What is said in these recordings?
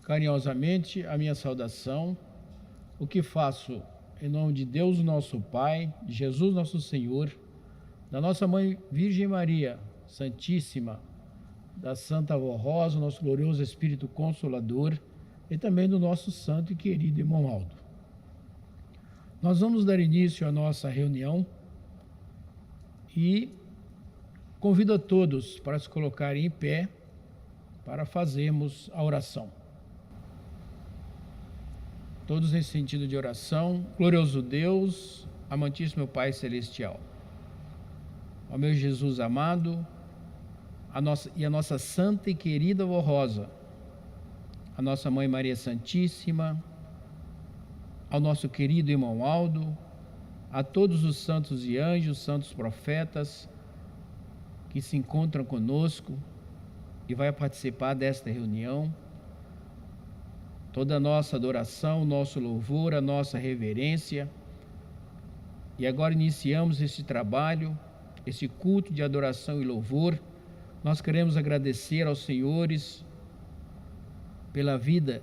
carinhosamente a minha saudação, o que faço em nome de Deus nosso Pai, de Jesus nosso Senhor, da nossa Mãe Virgem Maria Santíssima, da Santa Avó Rosa, nosso glorioso Espírito Consolador, e também do nosso santo e querido irmão Aldo. Nós vamos dar início à nossa reunião e convido a todos para se colocarem em pé para fazermos a oração. Todos nesse sentido de oração. Glorioso Deus, amantíssimo Pai Celestial, ó meu Jesus amado, a nossa santa e querida Avó Rosa, a nossa Mãe Maria Santíssima, ao nosso querido irmão Aldo, a todos os santos e anjos, santos profetas que se encontram conosco e vai participar desta reunião, toda a nossa adoração, o nosso louvor, a nossa reverência. E agora iniciamos este trabalho, este culto de adoração e louvor. Nós queremos agradecer aos senhores pela vida,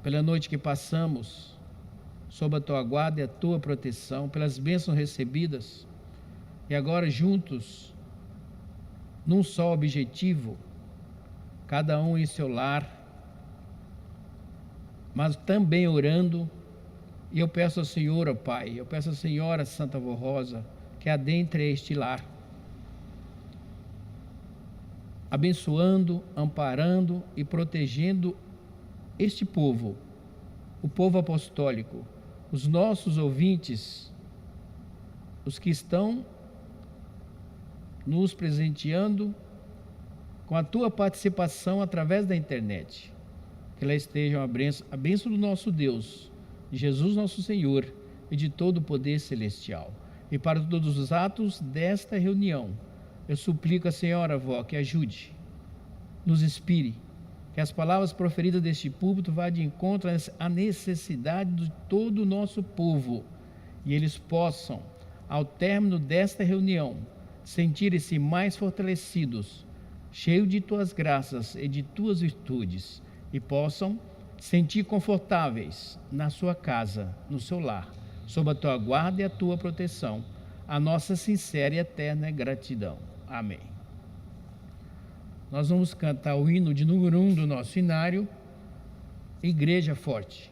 pela noite que passamos sob a tua guarda e a tua proteção, pelas bênçãos recebidas. E agora juntos, num só objetivo, cada um em seu lar, mas também orando. E eu peço ao Senhor, ó Pai, eu peço à Senhora Santa Avó Rosa, que adentre este lar, abençoando, amparando e protegendo este povo, o povo apostólico, os nossos ouvintes, os que estão nos presenteando com a tua participação através da internet. Que lá estejam a bênção do nosso Deus, de Jesus nosso Senhor e de todo o poder celestial. E para todos os atos desta reunião, eu suplico a Senhora Avó que ajude, nos inspire, que as palavras proferidas deste púlpito vá de encontro à necessidade de todo o nosso povo e eles possam, ao término desta reunião, sentirem-se mais fortalecidos, cheios de tuas graças e de tuas virtudes, e possam sentir confortáveis na sua casa, no seu lar, sob a tua guarda e a tua proteção. A nossa sincera e eterna gratidão. Amém. Nós vamos cantar o hino de número 1 do nosso inário, Igreja Forte.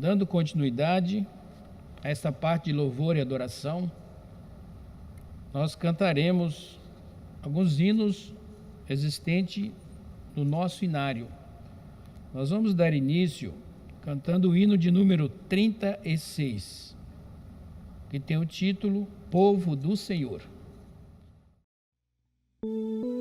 Dando continuidade a esta parte de louvor e adoração, nós cantaremos alguns hinos existentes no nosso inário. Nós vamos dar início cantando o hino de número 36, que tem o título Povo do Senhor. Oh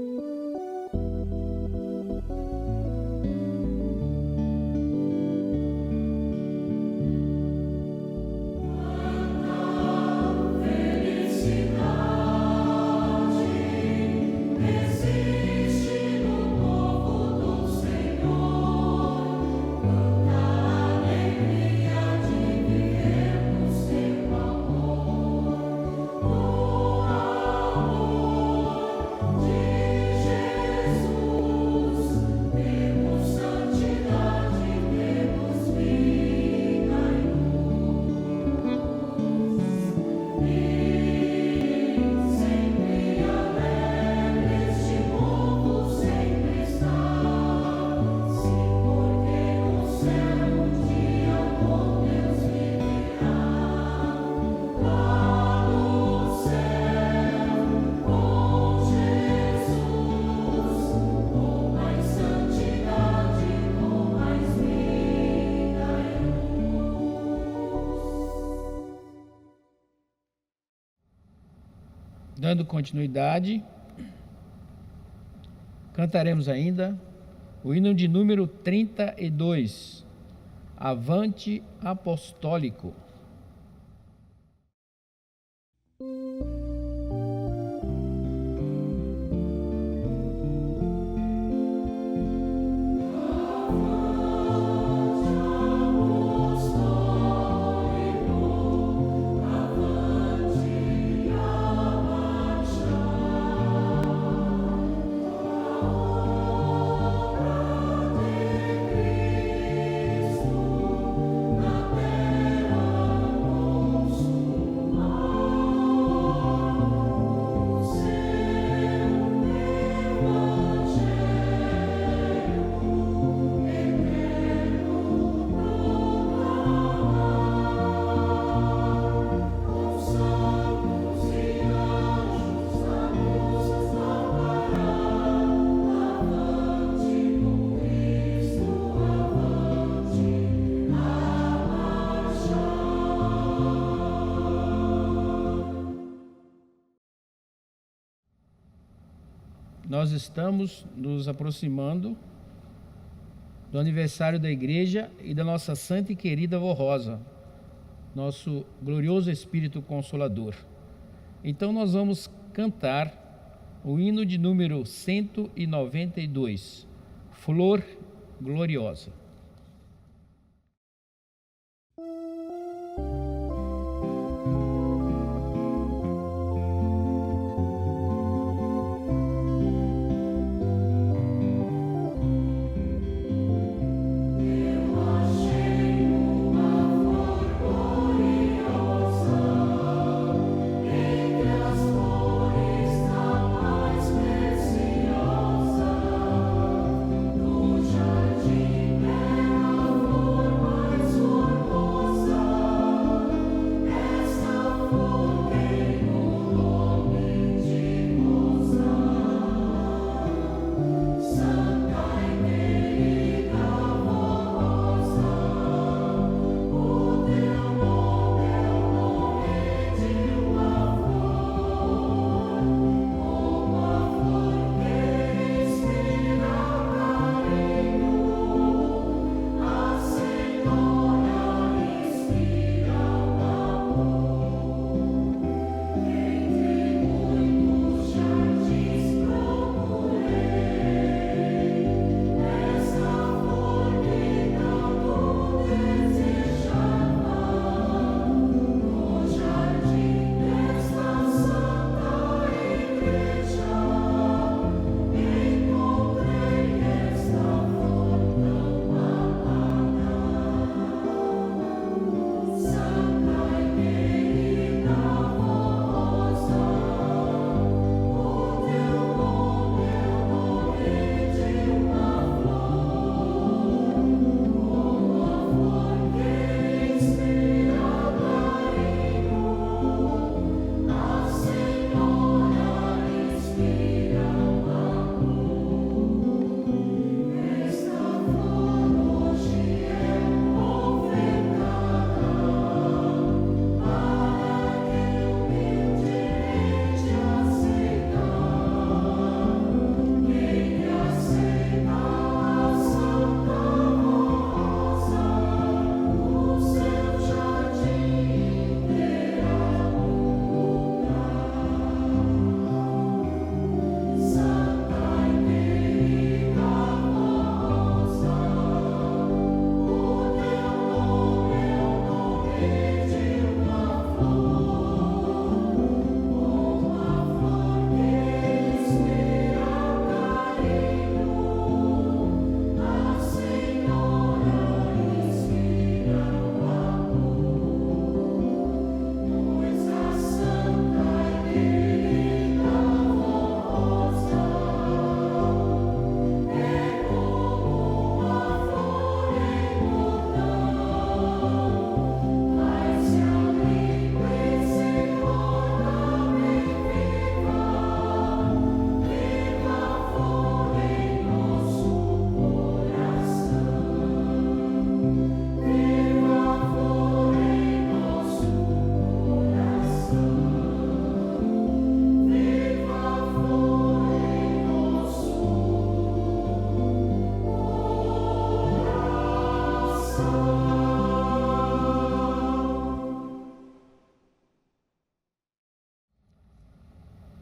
Dando continuidade, cantaremos ainda o hino de número 32, Avante Apostólico. Nós estamos nos aproximando do aniversário da igreja e da nossa santa e querida Vó Rosa, nosso glorioso Espírito Consolador. Então nós vamos cantar o hino de número 192, Flor Gloriosa. No jardim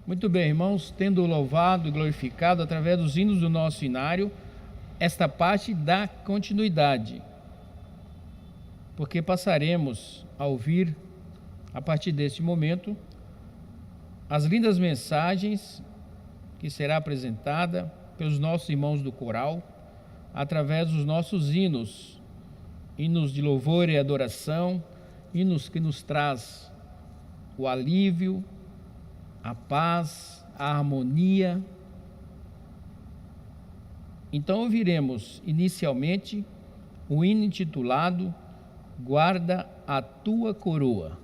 Muito bem, irmãos, tendo louvado e glorificado através dos hinos do nosso inário, esta parte dá continuidade, porque passaremos a ouvir, a partir deste momento, as lindas mensagens que será apresentada pelos nossos irmãos do coral, através dos nossos hinos de louvor e adoração, hinos que nos traz o alívio, a paz, a harmonia. Então ouviremos inicialmente o hino intitulado Guarda a Tua Coroa.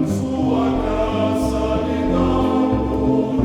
Sua graça lhe dá um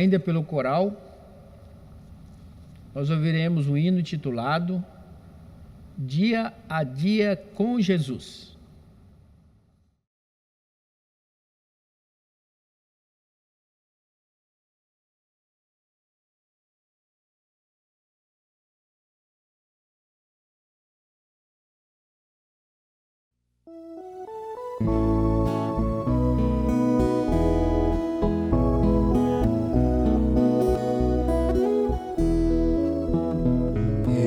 ainda pelo coral, nós ouviremos um hino intitulado Dia a Dia com Jesus.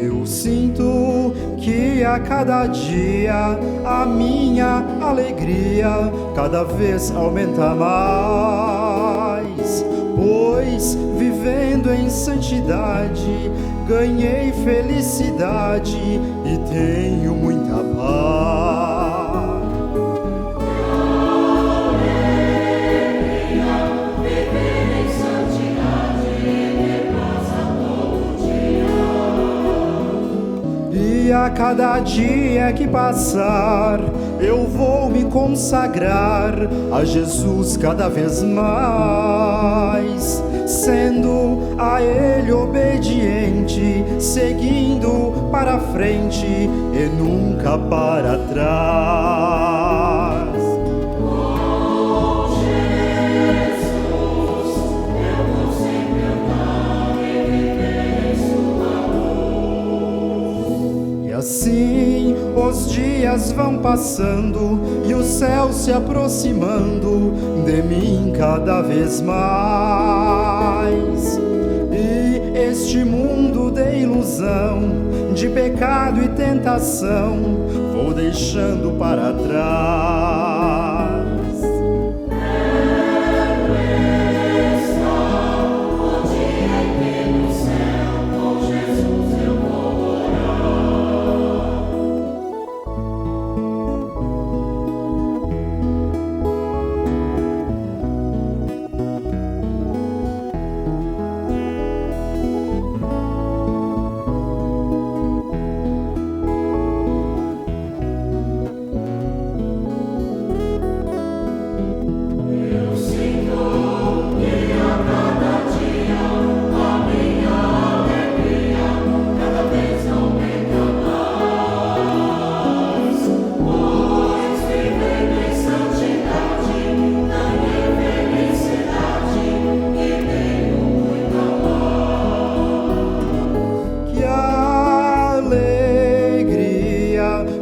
Eu sinto que a cada dia a minha alegria cada vez aumenta mais, pois vivendo em santidade ganhei felicidade e tenho muita paz. E a cada dia que passar, eu vou me consagrar a Jesus cada vez mais, sendo a Ele obediente, seguindo para frente e nunca para trás. Assim os dias vão passando e o céu se aproximando de mim cada vez mais. E este mundo de ilusão, de pecado e tentação, vou deixando para trás.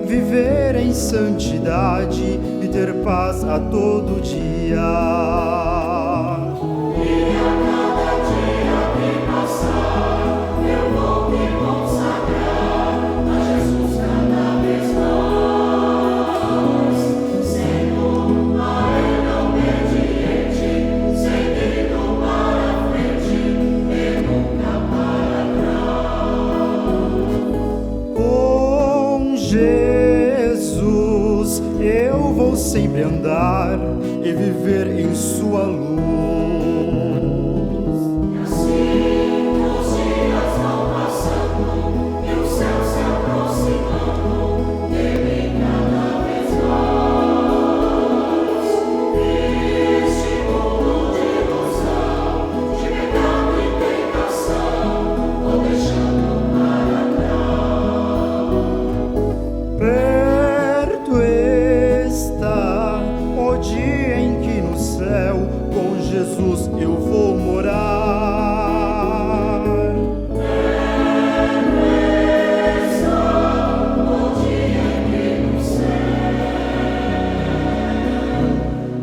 Viver em santidade e ter paz a todo dia. E a cada dia que passar, eu vou me consagrar a Jesus cada vez mais, sendo a Ele obediente, seguindo para frente e nunca para trás. Com Jesus eu vou sempre andar e viver em sua luz. E assim os dias vão passando e o céu se aproximando de mim cada vez mais. Este mundo de ilusão, de pecado e tentação, vou deixando para trás. Perto está o dia em que no céu com Jesus eu vou morar. Perto está o dia em que no céu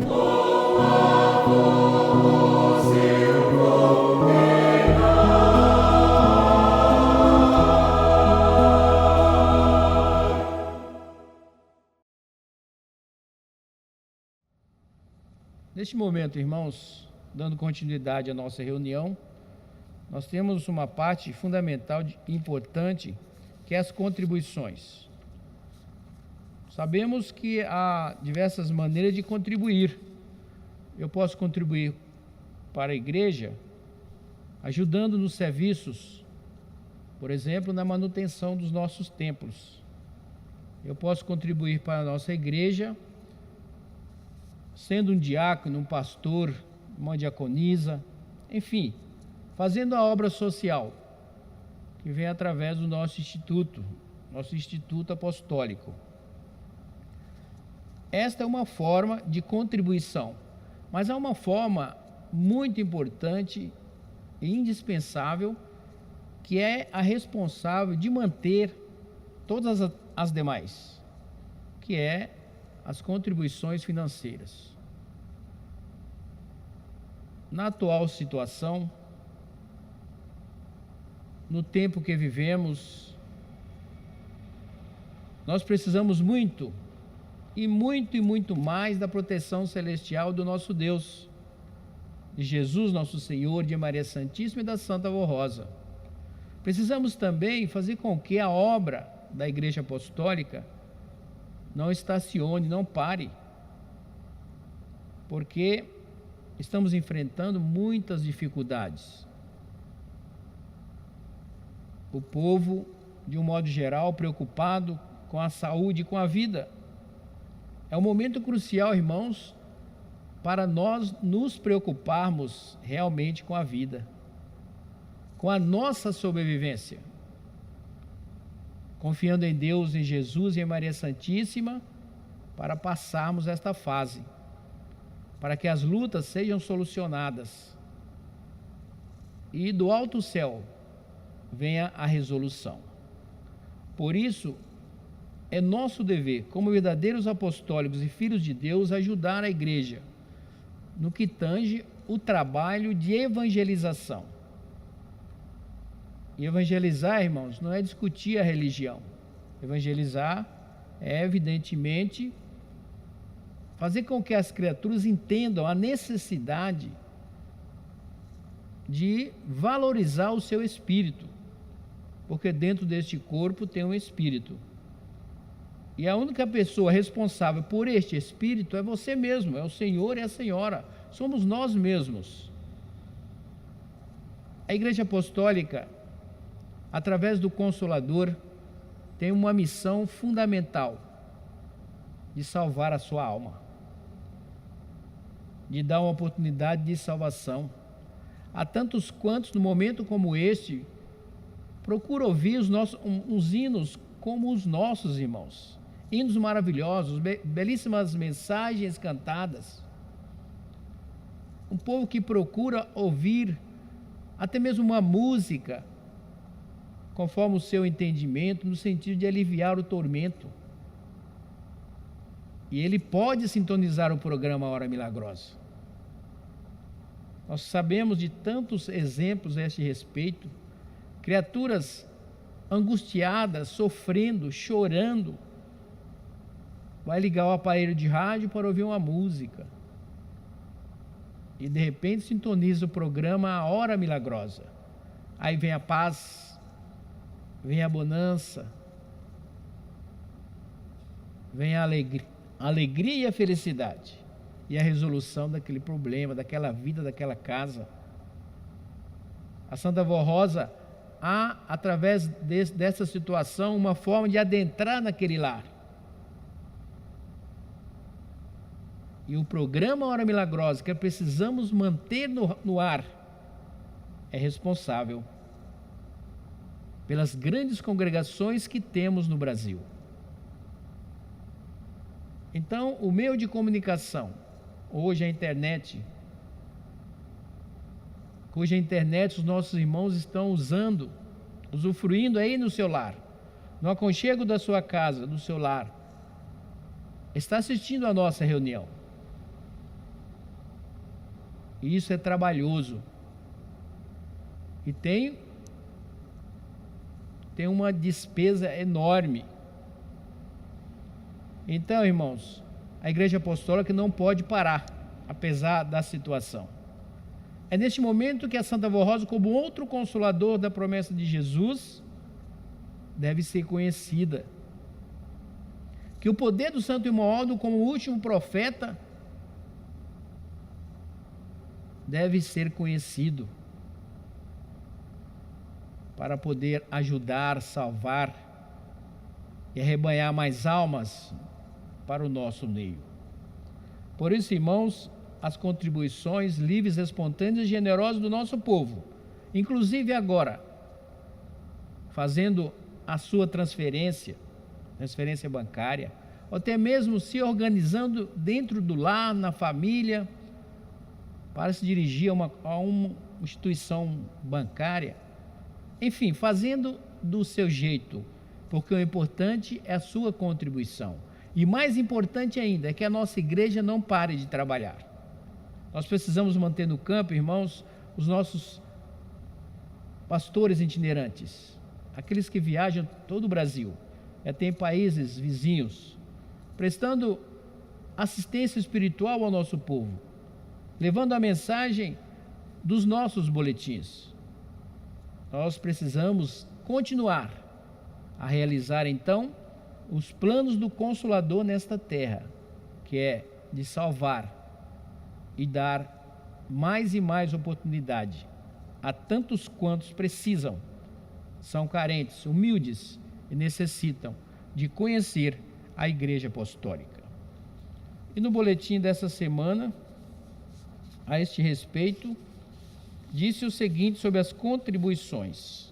com a voz eu vou Neste momento, irmãos, dando continuidade à nossa reunião, nós temos uma parte fundamental e importante, que é as contribuições. Sabemos que há diversas maneiras de contribuir. Eu posso contribuir para a igreja, ajudando nos serviços, por exemplo, na manutenção dos nossos templos. Eu posso contribuir para a nossa igreja, sendo um diácono, um pastor, uma diaconisa, enfim, fazendo a obra social, que vem através do nosso Instituto Apostólico. Esta é uma forma de contribuição, mas é uma forma muito importante e indispensável, que é a responsável de manter todas as demais, que é as contribuições financeiras. Na atual situação, no tempo que vivemos, nós precisamos muito mais da proteção celestial do nosso Deus, de Jesus nosso Senhor, de Maria Santíssima e da Santa Avó Rosa. Precisamos também fazer com que a obra da Igreja Apostólica não estacione, não pare, porque estamos enfrentando muitas dificuldades. O povo, de um modo geral, preocupado com a saúde e com a vida. É um momento crucial, irmãos, para nós nos preocuparmos realmente com a vida, com a nossa sobrevivência, confiando em Deus, em Jesus e em Maria Santíssima, para passarmos esta fase, para que as lutas sejam solucionadas e do alto céu venha a resolução. Por isso, é nosso dever, como verdadeiros apostólicos e filhos de Deus, ajudar a Igreja no que tange o trabalho de evangelização. E evangelizar, irmãos, não é discutir a religião. Evangelizar é, evidentemente, fazer com que as criaturas entendam a necessidade de valorizar o seu espírito, porque dentro deste corpo tem um espírito. E a única pessoa responsável por este espírito é você mesmo, é o Senhor e a Senhora, somos nós mesmos. A Igreja Apostólica, através do Consolador, tem uma missão fundamental de salvar a sua alma, de dar uma oportunidade de salvação a tantos quantos, no momento como este, procura ouvir uns hinos como os nossos, irmãos. Hinos maravilhosos, belíssimas mensagens cantadas. Um povo que procura ouvir até mesmo uma música, conforme o seu entendimento, no sentido de aliviar o tormento. E ele pode sintonizar o programa Hora Milagrosa. Nós sabemos de tantos exemplos a este respeito, criaturas angustiadas, sofrendo, chorando, vai ligar o aparelho de rádio para ouvir uma música e de repente sintoniza o programa A Hora Milagrosa. Aí vem a paz, vem a bonança, vem a alegria e a felicidade e a resolução daquele problema, daquela vida, daquela casa. A Santa Avó Rosa há, através dessa situação, uma forma de adentrar naquele lar. E o programa Hora Milagrosa, que precisamos manter no ar, é responsável pelas grandes congregações que temos no Brasil. Então, o meio de comunicação, hoje a internet, cuja internet os nossos irmãos estão usando, usufruindo aí no seu lar, no aconchego da sua casa, do seu lar, está assistindo a nossa reunião. E isso é trabalhoso. E tem uma despesa enorme. Então, irmãos, a Igreja Apostólica não pode parar, apesar da situação. É neste momento que a Santa Avó Rosa, como outro consolador da promessa de Jesus, deve ser conhecida. Que o poder do Santo Imoaldo, como último profeta, deve ser conhecido para poder ajudar, salvar e arrebanhar mais almas para o nosso meio. Por isso, irmãos, as contribuições livres, espontâneas e generosas do nosso povo, inclusive agora, fazendo a sua transferência bancária, ou até mesmo se organizando dentro do lar, na família, para se dirigir a uma instituição bancária. Enfim, fazendo do seu jeito, porque o importante é a sua contribuição. E mais importante ainda é que a nossa igreja não pare de trabalhar. Nós precisamos manter no campo, irmãos, os nossos pastores itinerantes, aqueles que viajam todo o Brasil, até em países vizinhos, prestando assistência espiritual ao nosso povo, levando a mensagem dos nossos boletins. Nós precisamos continuar a realizar, então, os planos do Consolador nesta terra, que é de salvar e dar mais e mais oportunidade a tantos quantos precisam, são carentes, humildes e necessitam de conhecer a Igreja Apostólica. E no boletim dessa semana, a este respeito, disse o seguinte sobre as contribuições.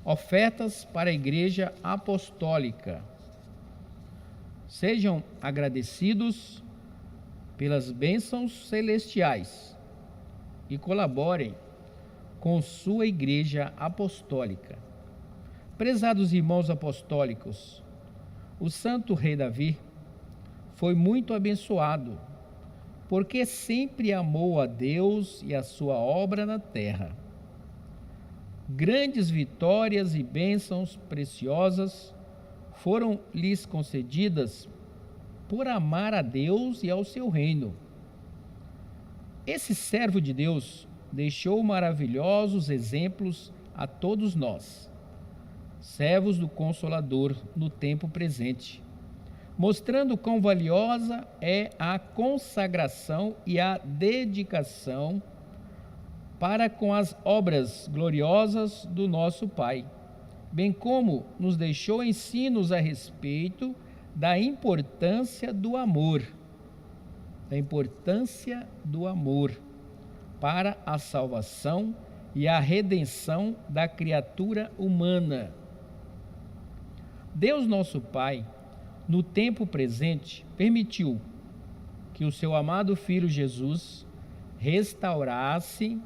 Ofertas para a Igreja Apostólica. Sejam agradecidos pelas bênçãos celestiais e colaborem com sua Igreja Apostólica. Prezados irmãos apostólicos, o santo rei Davi foi muito abençoado, porque sempre amou a Deus e a sua obra na terra. Grandes vitórias e bênçãos preciosas foram-lhes concedidas por amar a Deus e ao seu reino. Esse servo de Deus deixou maravilhosos exemplos a todos nós, servos do Consolador no tempo presente, mostrando quão valiosa é a consagração e a dedicação para com as obras gloriosas do nosso Pai, bem como nos deixou ensinos a respeito da importância do amor, para a salvação e a redenção da criatura humana. Deus nosso Pai, no tempo presente, permitiu que o seu amado Filho Jesus restaurasse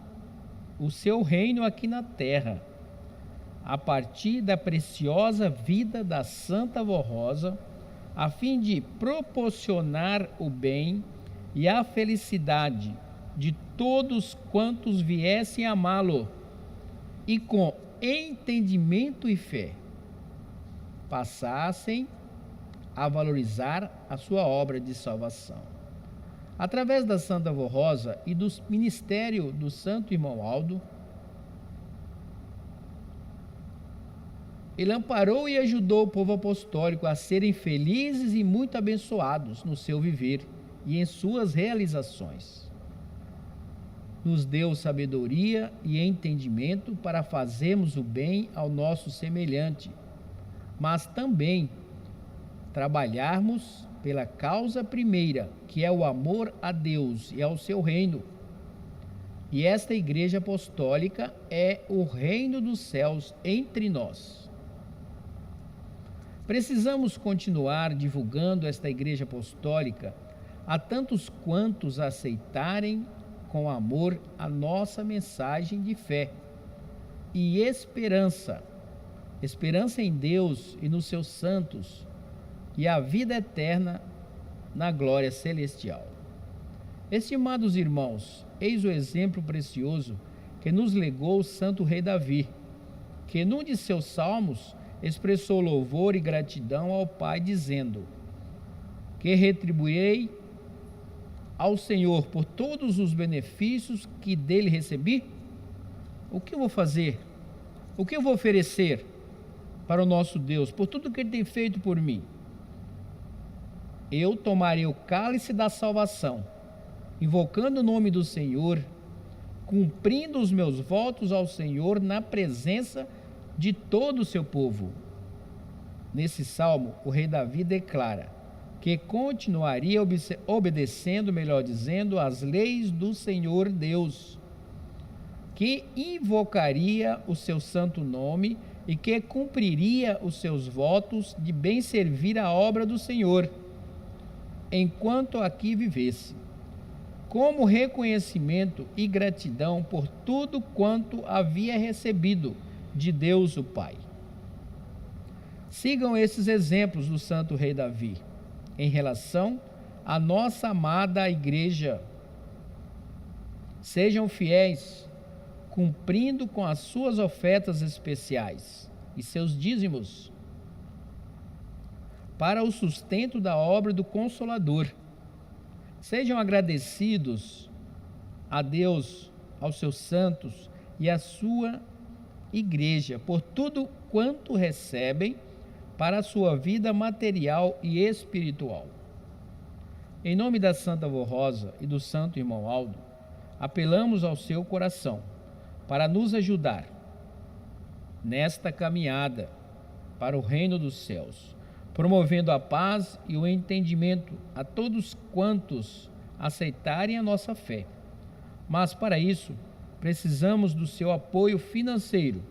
o seu reino aqui na terra, a partir da preciosa vida da Santa Avó Rosa, a fim de proporcionar o bem e a felicidade de todos quantos viessem a amá-lo e com entendimento e fé passassem a valorizar a sua obra de salvação. Através da Santa Avó Rosa e do ministério do Santo Irmão Aldo, ele amparou e ajudou o povo apostólico a serem felizes e muito abençoados no seu viver e em suas realizações. Nos deu sabedoria e entendimento para fazermos o bem ao nosso semelhante, mas também trabalharmos pela causa primeira, que é o amor a Deus e ao seu reino. E esta Igreja Apostólica é o reino dos céus entre nós. Precisamos continuar divulgando esta Igreja Apostólica a tantos quantos aceitarem com amor a nossa mensagem de fé e esperança em Deus e nos seus santos, e a vida eterna na glória celestial. Estimados irmãos, eis o exemplo precioso que nos legou o santo rei Davi, que num de seus salmos expressou louvor e gratidão ao Pai, dizendo: que retribuirei ao Senhor por todos os benefícios que dele recebi? O que eu vou fazer? O que eu vou oferecer para o nosso Deus por tudo que ele tem feito por mim? Eu tomarei o cálice da salvação, invocando o nome do Senhor, cumprindo os meus votos ao Senhor na presença de todo o seu povo. Nesse salmo, o rei Davi declara que continuaria obedecendo, melhor dizendo, às leis do Senhor Deus, que invocaria o seu santo nome e que cumpriria os seus votos de bem servir a obra do Senhor, enquanto aqui vivesse, como reconhecimento e gratidão por tudo quanto havia recebido de Deus o Pai. Sigam esses exemplos do santo rei Davi em relação à nossa amada igreja. Sejam fiéis, cumprindo com as suas ofertas especiais e seus dízimos para o sustento da obra do Consolador. Sejam agradecidos a Deus, aos seus santos e à sua igreja por tudo quanto recebem para a sua vida material e espiritual. Em nome da Santa Avó Rosa e do Santo Irmão Aldo, apelamos ao seu coração para nos ajudar nesta caminhada para o reino dos céus, promovendo a paz e o entendimento a todos quantos aceitarem a nossa fé. Mas para isso, precisamos do seu apoio financeiro,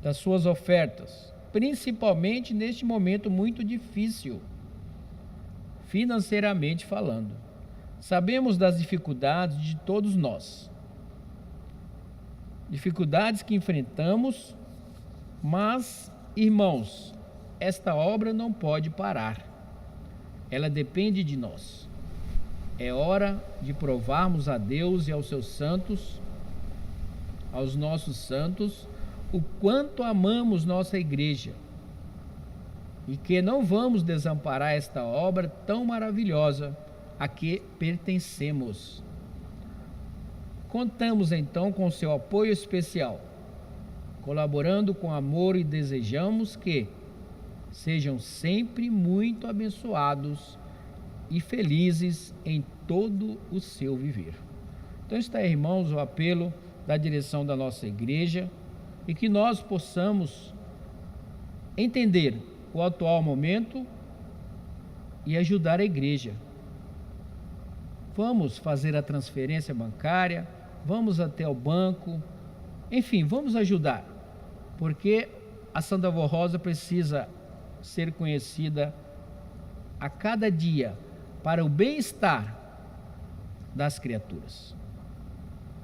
das suas ofertas, principalmente neste momento muito difícil, financeiramente falando. Sabemos das dificuldades de todos nós, dificuldades que enfrentamos, mas, irmãos, esta obra não pode parar. Ela depende de nós. É hora de provarmos a Deus e aos seus santos, aos nossos santos, o quanto amamos nossa igreja e que não vamos desamparar esta obra tão maravilhosa a que pertencemos. Contamos então com seu apoio especial, colaborando com amor, e desejamos que sejam sempre muito abençoados e felizes em todo o seu viver. Então está aí, irmãos, o apelo da direção da nossa igreja, e que nós possamos entender o atual momento e ajudar a igreja. Vamos fazer a transferência bancária, vamos até o banco, enfim, vamos ajudar, porque a Santa Avó Rosa precisa ser conhecida a cada dia para o bem-estar das criaturas.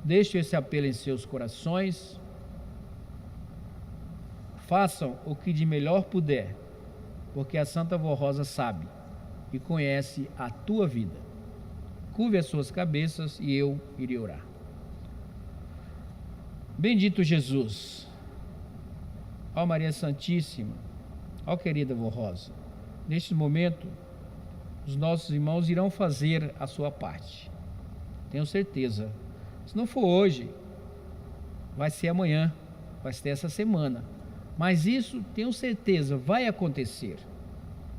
Deixo esse apelo em seus corações. Façam o que de melhor puder, porque a Santa Avó Rosa sabe e conhece a tua vida. Curve as suas cabeças e eu irei orar. Bendito Jesus, ó Maria Santíssima, ó querida Avó Rosa, neste momento, os nossos irmãos irão fazer a sua parte. Tenho certeza. Se não for hoje, vai ser amanhã, vai ser essa semana. Mas isso, tenho certeza, vai acontecer.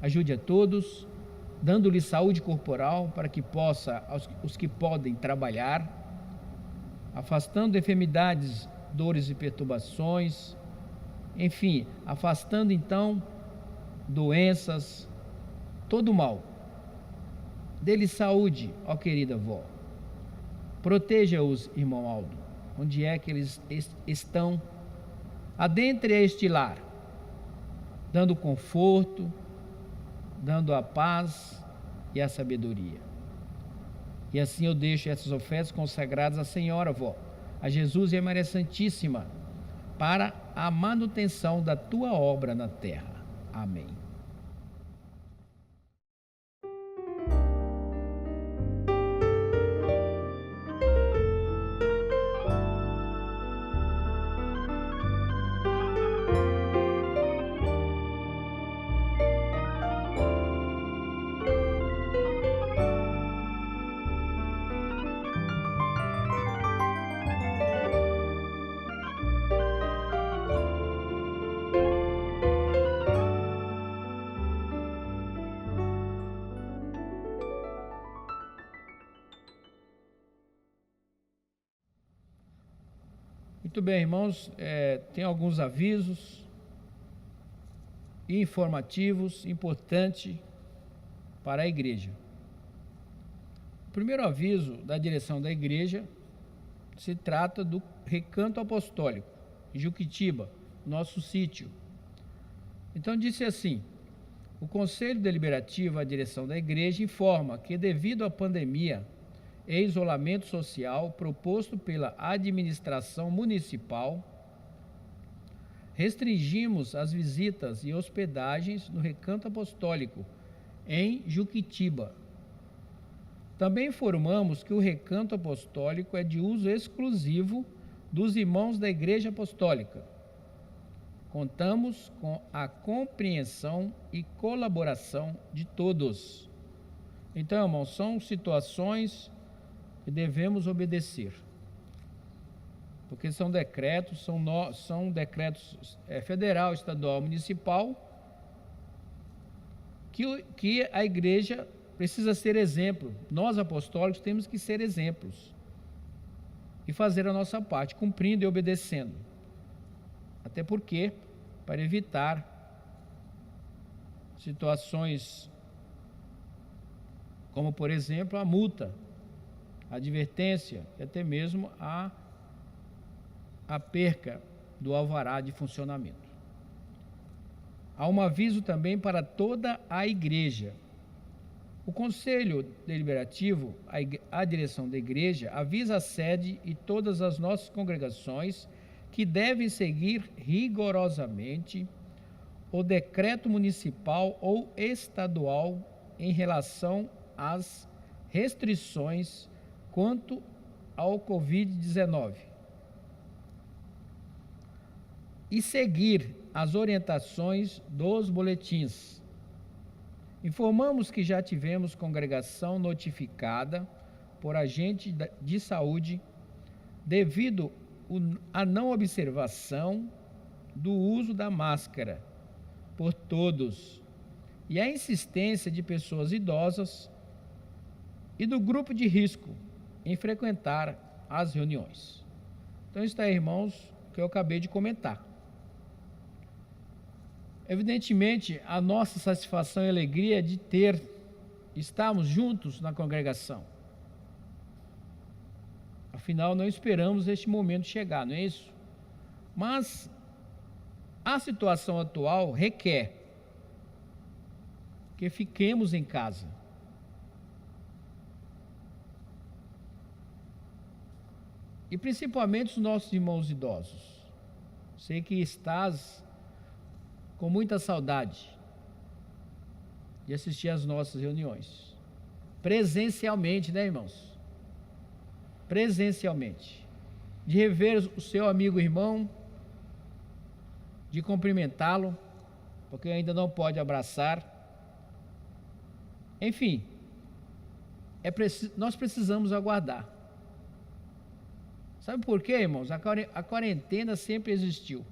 Ajude a todos, dando-lhe saúde corporal para que possa, os que podem, trabalhar, afastando enfermidades, dores e perturbações, enfim, afastando então doenças, todo o mal. Dê-lhe saúde, ó querida avó. Proteja-os, irmão Aldo, onde é que eles estão. Adentre a este lar, dando conforto, dando a paz e a sabedoria. E assim eu deixo essas ofertas consagradas à Senhora, avó, a Jesus e a Maria Santíssima, para a manutenção da tua obra na terra. Amém. Muito bem, irmãos, tem alguns avisos. e informativos importantes para a igreja. O primeiro aviso da direção da igreja se trata do Recanto Apostólico, em Juquitiba, nosso sítio. Então disse assim: o Conselho Deliberativo, a direção da igreja, informa que, devido à pandemia e isolamento social proposto pela administração municipal, restringimos as visitas e hospedagens no Recanto Apostólico, em Juquitiba. Também informamos que o Recanto Apostólico é de uso exclusivo dos irmãos da Igreja Apostólica. Contamos com a compreensão e colaboração de todos. Então, irmãos, são situações que devemos obedecer, porque são decretos, são decretos federal, estadual, municipal, que a igreja precisa ser exemplo. Nós, apostólicos, temos que ser exemplos e fazer a nossa parte, cumprindo e obedecendo. Até porque, para evitar situações como, por exemplo, a multa, a advertência e até mesmo a perca do alvará de funcionamento. Há um aviso também para toda a igreja. O Conselho Deliberativo, a direção da igreja, avisa a sede e todas as nossas congregações que devem seguir rigorosamente o decreto municipal ou estadual em relação às restrições quanto ao Covid-19 e seguir as orientações dos boletins. Informamos que já tivemos congregação notificada por agente de saúde devido à não observação do uso da máscara por todos e a insistência de pessoas idosas e do grupo de risco em frequentar as reuniões. Então está aí, irmãos, o que eu acabei de comentar. Evidentemente, a nossa satisfação e alegria de estarmos juntos na congregação. Afinal, não esperamos este momento chegar, não é isso? Mas a situação atual requer que fiquemos em casa. E principalmente os nossos irmãos idosos. Sei que estás com muita saudade de assistir às nossas reuniões. Presencialmente, né, irmãos? Presencialmente. De rever o seu amigo irmão, de cumprimentá-lo, porque ainda não pode abraçar. Enfim, nós precisamos aguardar. Sabe por quê, irmãos? A quarentena sempre existiu.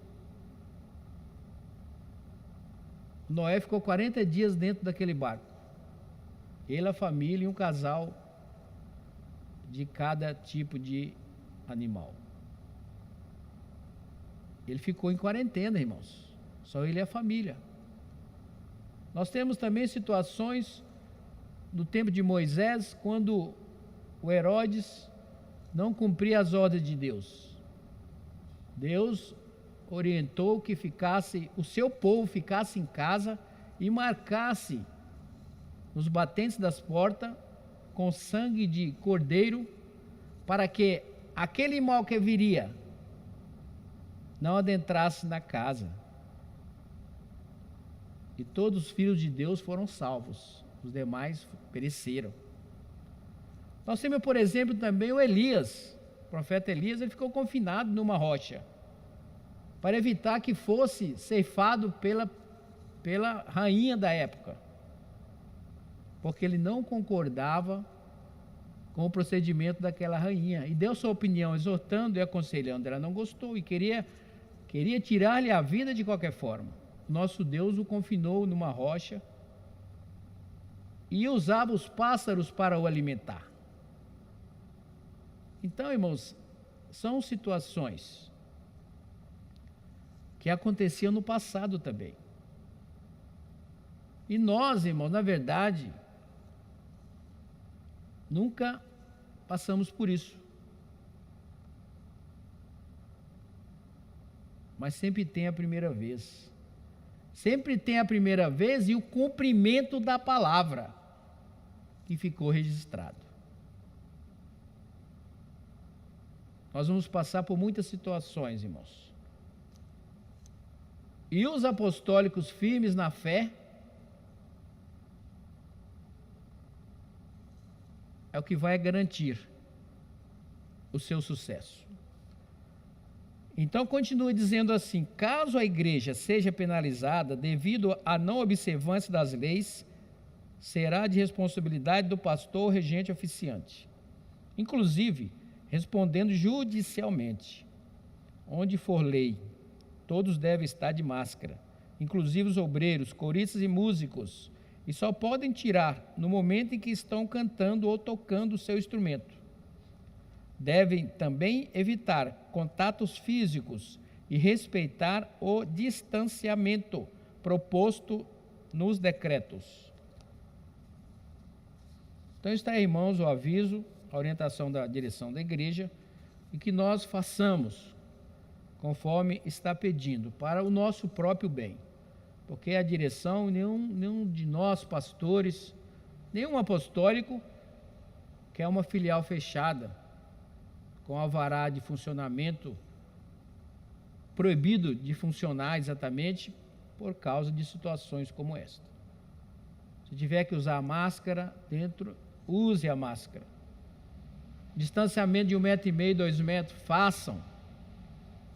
Noé ficou 40 dias dentro daquele barco. Ele, a família e um casal de cada tipo de animal. Ele ficou em quarentena, irmãos. Só ele e a família. Nós temos também situações no tempo de Moisés, quando o Herodes não cumpria as ordens de Deus. Deus orientou que o seu povo ficasse em casa e marcasse nos batentes das portas com sangue de cordeiro, para que aquele mal que viria não adentrasse na casa. E todos os filhos de Deus foram salvos, os demais pereceram. Nós temos, por exemplo, também o Elias, o profeta Elias. Ele ficou confinado numa rocha, para evitar que fosse ceifado pela rainha da época, porque ele não concordava com o procedimento daquela rainha, e deu sua opinião, exortando e aconselhando. Ela não gostou e queria tirar-lhe a vida de qualquer forma. Nosso Deus o confinou numa rocha e usava os pássaros para o alimentar. Então, irmãos, são situações que aconteciam no passado também. E nós, irmãos, na verdade, nunca passamos por isso. Mas sempre tem a primeira vez. Sempre tem a primeira vez e o cumprimento da palavra que ficou registrado. Nós vamos passar por muitas situações, irmãos. E os apostólicos firmes na fé é o que vai garantir o seu sucesso. Então continue dizendo assim: caso a igreja seja penalizada devido à não observância das leis, será de responsabilidade do pastor regente oficiante, inclusive respondendo judicialmente. Onde for lei, todos devem estar de máscara, inclusive os obreiros, coristas e músicos, e só podem tirar no momento em que estão cantando ou tocando o seu instrumento. Devem também evitar contatos físicos e respeitar o distanciamento proposto nos decretos. Então está, irmãos, o aviso, a orientação da direção da igreja, e que nós façamos conforme está pedindo, para o nosso próprio bem. Porque a direção, nenhum de nós pastores, nenhum apostólico quer uma filial fechada, com alvará de funcionamento proibido de funcionar exatamente por causa de situações como esta. Se tiver que usar a máscara dentro, use a máscara. Distanciamento de 1,5 m, 2 metros, façam.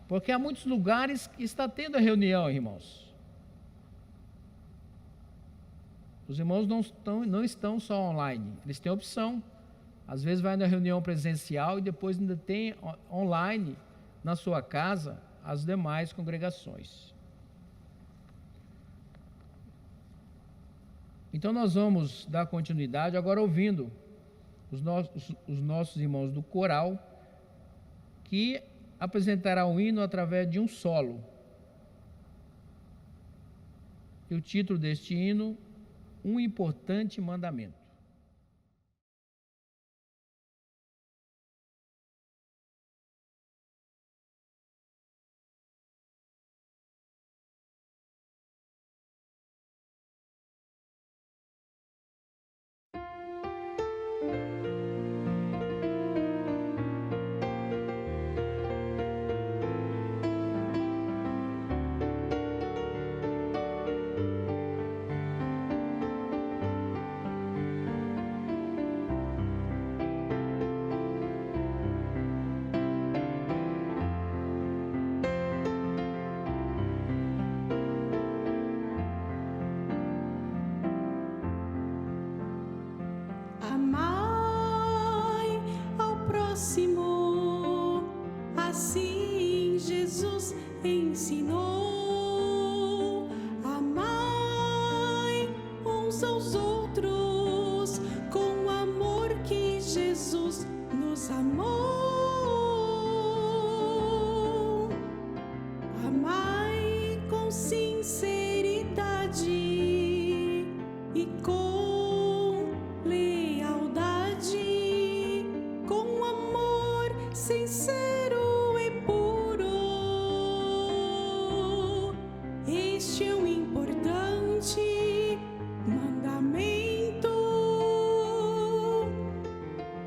Porque há muitos lugares que está tendo a reunião, irmãos. Os irmãos não estão só online, eles têm opção. Às vezes vai na reunião presencial e depois ainda tem online na sua casa as demais congregações. Então nós vamos dar continuidade agora ouvindo os nossos irmãos do coral, que apresentará um hino através de um solo. E o título deste hino, Um Importante Mandamento. Amai ao próximo, assim Jesus ensinou. Amai uns aos outros com o amor que Jesus nos amou. Amai com sinceridade e com sincero e puro. Este é um importante mandamento.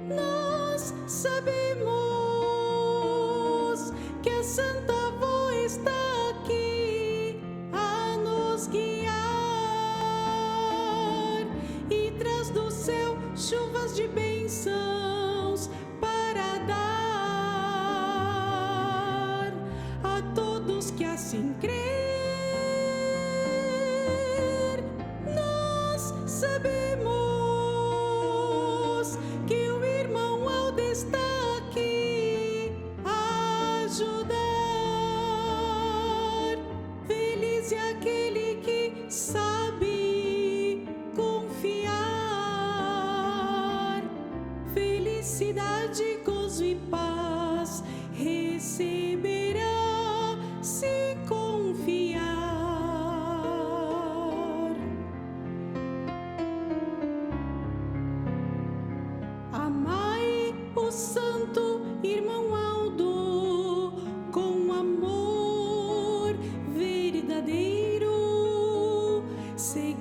Nós sabemos que a Santa Voz está aqui a nos guiar e traz do céu chuvas de bênçãos para dar que assim crer. Nós sabemos que o irmão Aldo está aqui a ajudar. Feliz é aquele que sabe confiar. Felicidade, gozo e paz receberá se confiar.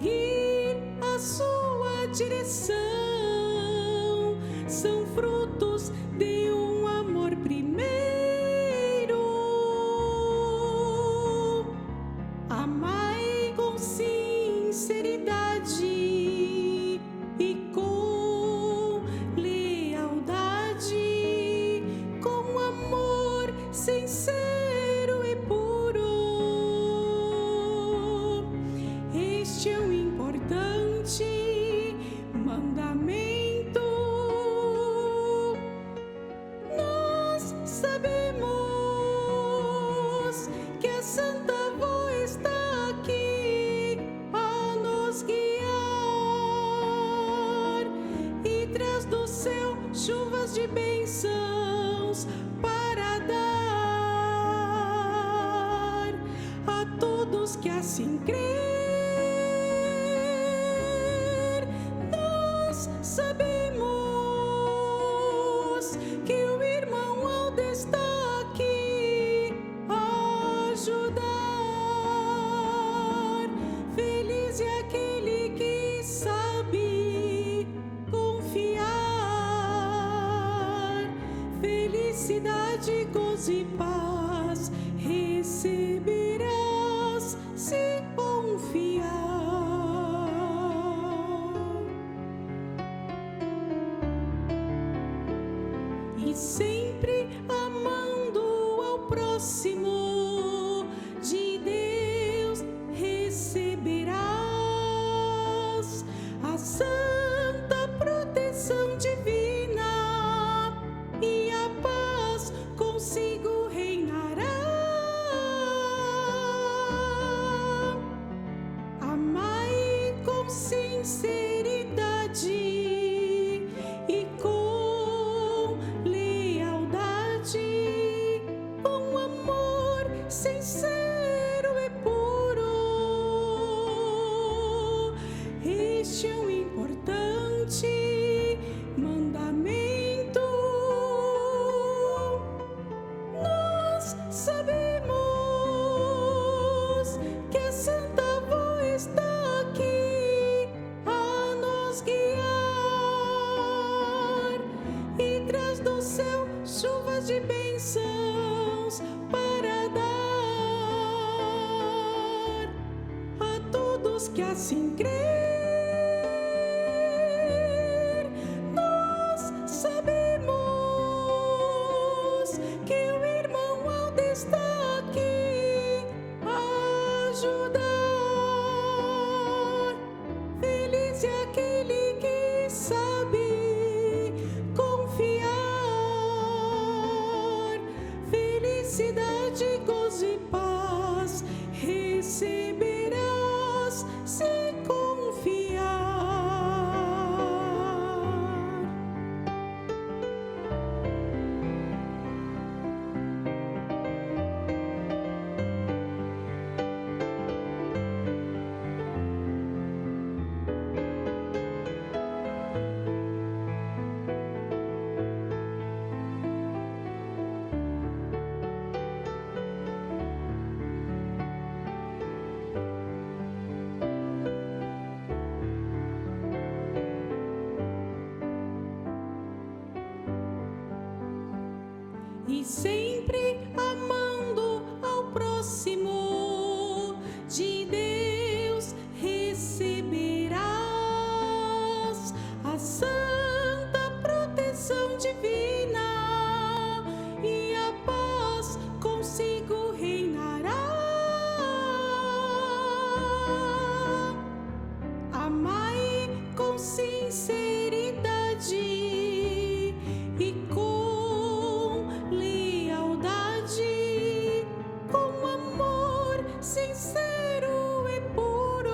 seguir a sua direção. São frutos de um amor primeiro. Amai com sinceridade e com lealdade, com amor sincero e puro. Este é um importante mandamento. Nós sabemos que a Santa Voz está aqui a nos guiar e traz do céu chuvas de bênçãos para dar a todos que assim crer. Nós sabemos que o irmão Aldo está aqui a ajudar. Feliz é aquele que sabe confiar. Felicidade, gozo e paz receberás se confiar. E sempre amando ao próximo, de Deus receberás a santa proteção divina e a paz consigo reinará. Amai com sinceridade e com lealdade, com amor sincero e puro. Este é um importante mandamento. Nós sabemos que a Santa Voz está aqui a nos guiar e traz do céu chuvas de bênçãos para dar a todos que assim crer. Nós sabemos que o irmão Aldo está aqui a ajudar. Feliz é aquele que sabe confiar. Felicidade, gozo e paz receberás se confiar. E sempre amando ao próximo, de Deus receberás a santa proteção divina e a paz consigo reinará. Amai com sinceridade e com lealdade, com amor sincero e puro.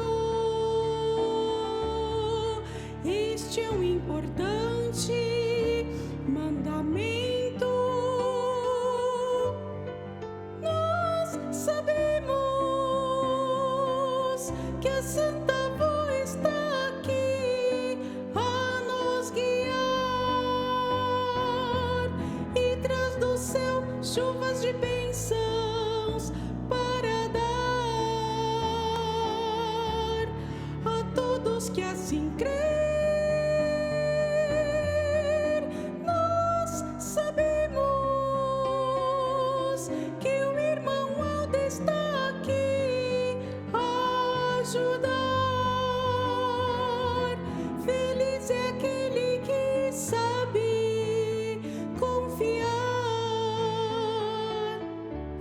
Este é um importante mandamento. Nós sabemos que a Santa Voz está aqui a nos guiar e traz do céu chuvas de bênçãos para dar a nós que assim crer, nós sabemos que o irmão há de estar aqui a ajudar. Feliz é aquele que sabe confiar.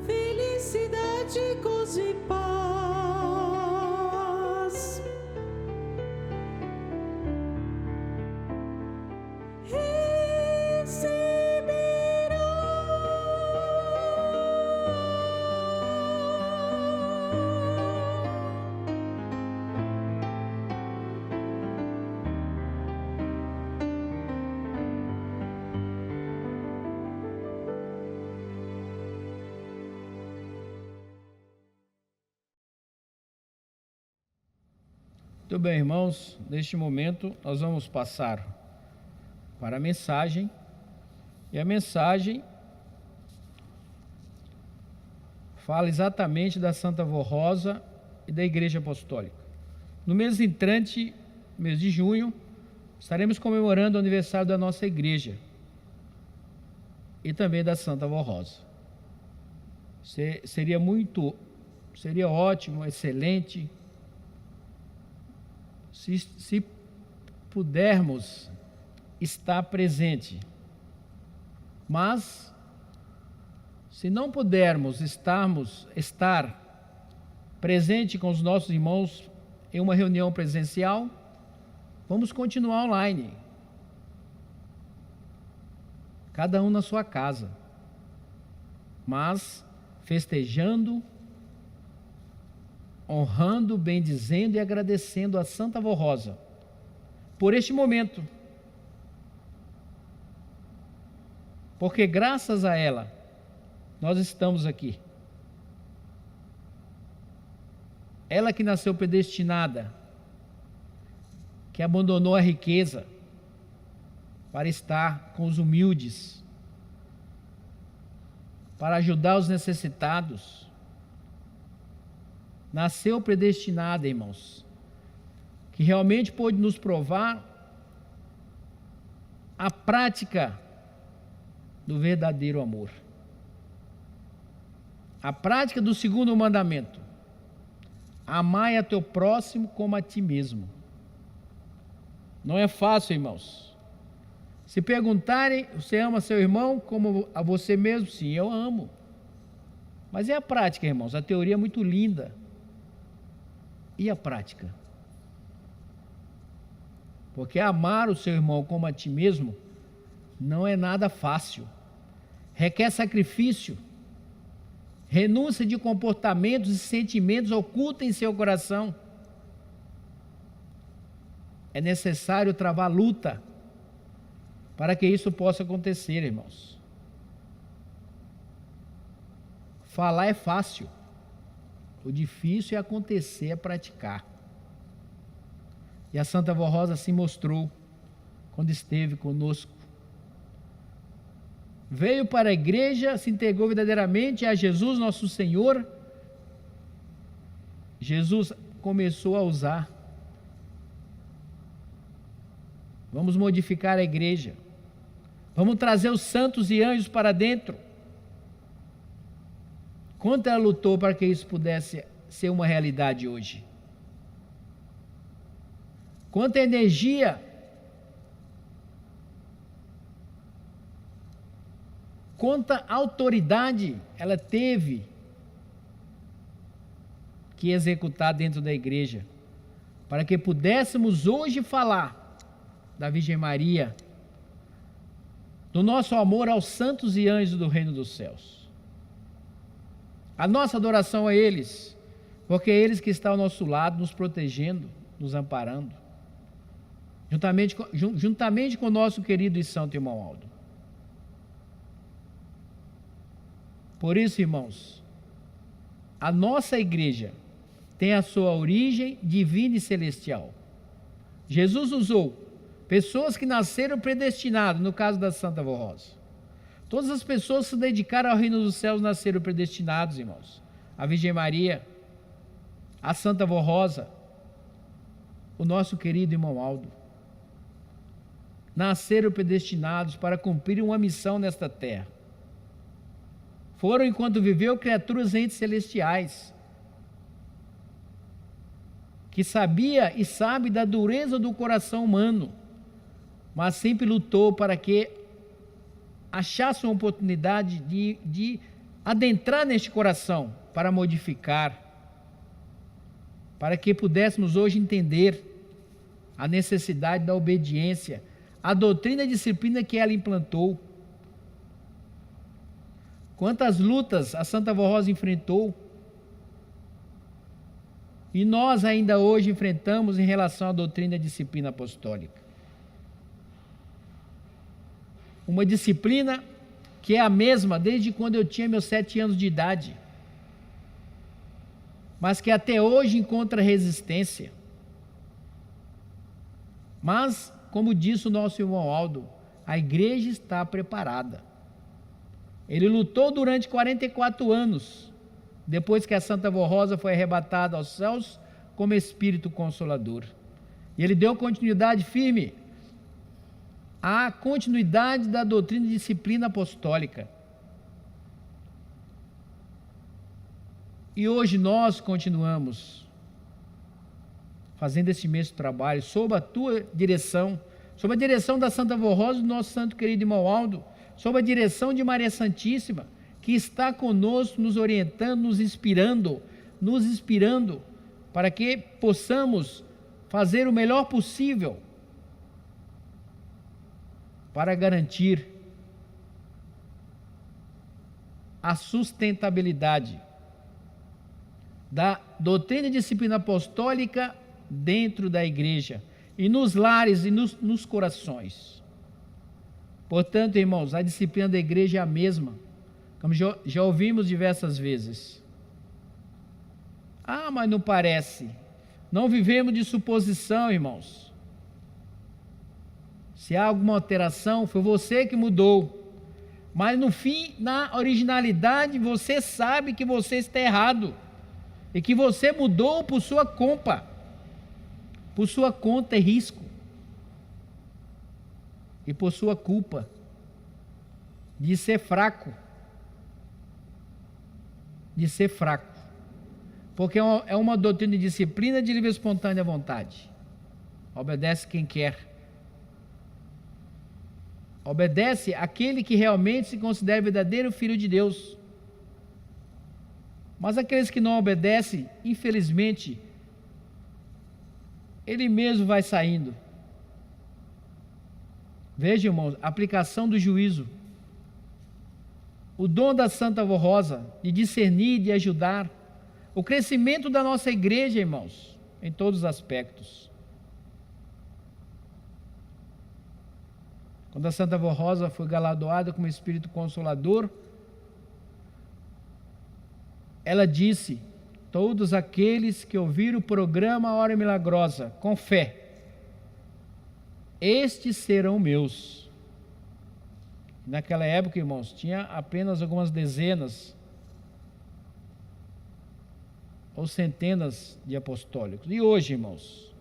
Felicidade, gozo e paz. Muito bem, irmãos, neste momento nós vamos passar para a mensagem, e a mensagem fala exatamente da Santa Vó Rosa e da Igreja Apostólica. No mês entrante, mês de junho, estaremos comemorando o aniversário da nossa igreja e também da Santa Vó Rosa. Seria ótimo, excelente, se pudermos estar presente. Mas, se não pudermos estar presente com os nossos irmãos em uma reunião presencial, vamos continuar online. Cada um na sua casa, mas festejando, honrando, bendizendo e agradecendo a Santa Vó Rosa por este momento. Porque graças a ela, nós estamos aqui. Ela que nasceu predestinada, que abandonou a riqueza para estar com os humildes, para ajudar os necessitados. Nasceu predestinada, irmãos, que realmente pôde nos provar a prática do verdadeiro amor. A prática do segundo mandamento: amai a teu próximo como a ti mesmo. Não é fácil, irmãos. Se perguntarem, você ama seu irmão como a você mesmo? Sim, eu amo. Mas e a prática, irmãos? A teoria é muito linda. E a prática? Porque amar o seu irmão como a ti mesmo não é nada fácil. Requer sacrifício, renúncia de comportamentos e sentimentos ocultos em seu coração. É necessário travar luta para que isso possa acontecer, irmãos. Falar é fácil. O difícil é acontecer, é praticar. E a Santa Vó Rosa se mostrou quando esteve conosco. Veio para a igreja, se entregou verdadeiramente a Jesus, nosso Senhor. Jesus começou a usar. Vamos modificar a igreja. Vamos trazer os santos e anjos para dentro. Quanto ela lutou para que isso pudesse ser uma realidade hoje? Quanta energia, quanta autoridade ela teve que executar dentro da igreja, para que pudéssemos hoje falar da Virgem Maria, do nosso amor aos santos e anjos do reino dos céus. A nossa adoração a eles, porque é eles que estão ao nosso lado, nos protegendo, nos amparando, juntamente com o nosso querido e santo irmão Aldo. Por isso, irmãos, a nossa igreja tem a sua origem divina e celestial. Jesus usou pessoas que nasceram predestinadas, no caso da Santa Vó Rosa. Todas as pessoas que se dedicaram ao reino dos céus nasceram predestinados, irmãos. A Virgem Maria, a Santa Vó Rosa. o nosso querido irmão Aldo. Nasceram predestinados para cumprir uma missão nesta terra. Foram, enquanto viveu, criaturas entes celestiais, que sabia e sabe da dureza do coração humano, mas sempre lutou para que achasse uma oportunidade de adentrar neste coração, para modificar, para que pudéssemos hoje entender a necessidade da obediência, a doutrina e disciplina que ela implantou. Quantas lutas a Santa Vó Rosa enfrentou, e nós ainda hoje enfrentamos em relação à doutrina e disciplina apostólica. Uma disciplina que é a mesma desde quando eu tinha meus 7 anos de idade, mas que até hoje encontra resistência. Mas, como disse o nosso irmão Aldo, a igreja está preparada. Ele lutou durante 44 anos, depois que a Santa Vó Rosa foi arrebatada aos céus como Espírito Consolador. E ele deu continuidade firme à continuidade da doutrina e disciplina apostólica. E hoje nós continuamos fazendo esse mesmo trabalho, sob a tua direção, sob a direção da Santa Vó Rosa e do nosso santo querido irmão Aldo, sob a direção de Maria Santíssima, que está conosco, nos orientando, nos inspirando, para que possamos fazer o melhor possível para garantir a sustentabilidade da doutrina e disciplina apostólica dentro da igreja e nos lares e nos corações. Portanto, irmãos, a disciplina da igreja é a mesma, como já ouvimos diversas vezes. Ah, mas não parece. Não vivemos de suposição, irmãos. Se há alguma alteração, foi você que mudou. Mas no fim, na originalidade, você sabe que você está errado. E que você mudou por sua conta e risco. E por sua culpa de ser fraco. Porque é uma doutrina de disciplina de livre e espontânea vontade. Obedece quem quer. Obedece aquele que realmente se considera verdadeiro filho de Deus. Mas aqueles que não obedecem, infelizmente, ele mesmo vai saindo. Veja, irmãos, a aplicação do juízo. O dom da Santa Vó Rosa, de discernir, de ajudar. O crescimento da nossa igreja, irmãos, em todos os aspectos. Quando a Santa Vó Rosa foi galardoada como Espírito Consolador, ela disse: todos aqueles que ouviram o programa Hora Milagrosa, com fé, estes serão meus. Naquela época, irmãos, tinha apenas algumas dezenas ou centenas de apostólicos. E hoje, irmãos,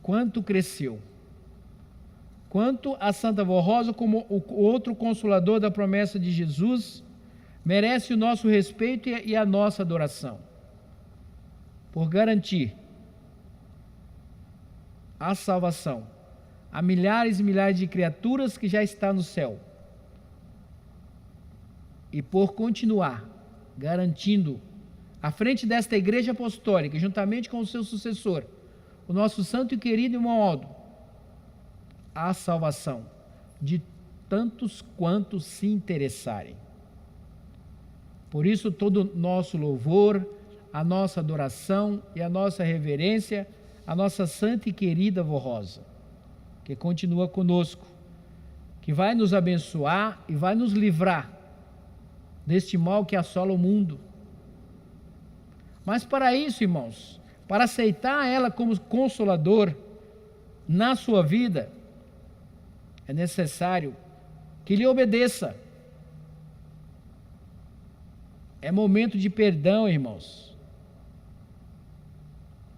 quanto cresceu? Quanto a Santa Vó Rosa, como o outro consolador da promessa de Jesus, merece o nosso respeito e a nossa adoração, por garantir a salvação a milhares e milhares de criaturas que já estão no céu, e por continuar garantindo, à frente desta igreja apostólica, juntamente com o seu sucessor, o nosso santo e querido irmão Aldo, a salvação de tantos quantos se interessarem. Por isso, todo o nosso louvor, a nossa adoração e a nossa reverência à nossa santa e querida Vó Rosa, que continua conosco, que vai nos abençoar e vai nos livrar deste mal que assola o mundo. Mas para isso, irmãos, para aceitar ela como consolador na sua vida, é necessário que lhe obedeça. É momento de perdão, irmãos.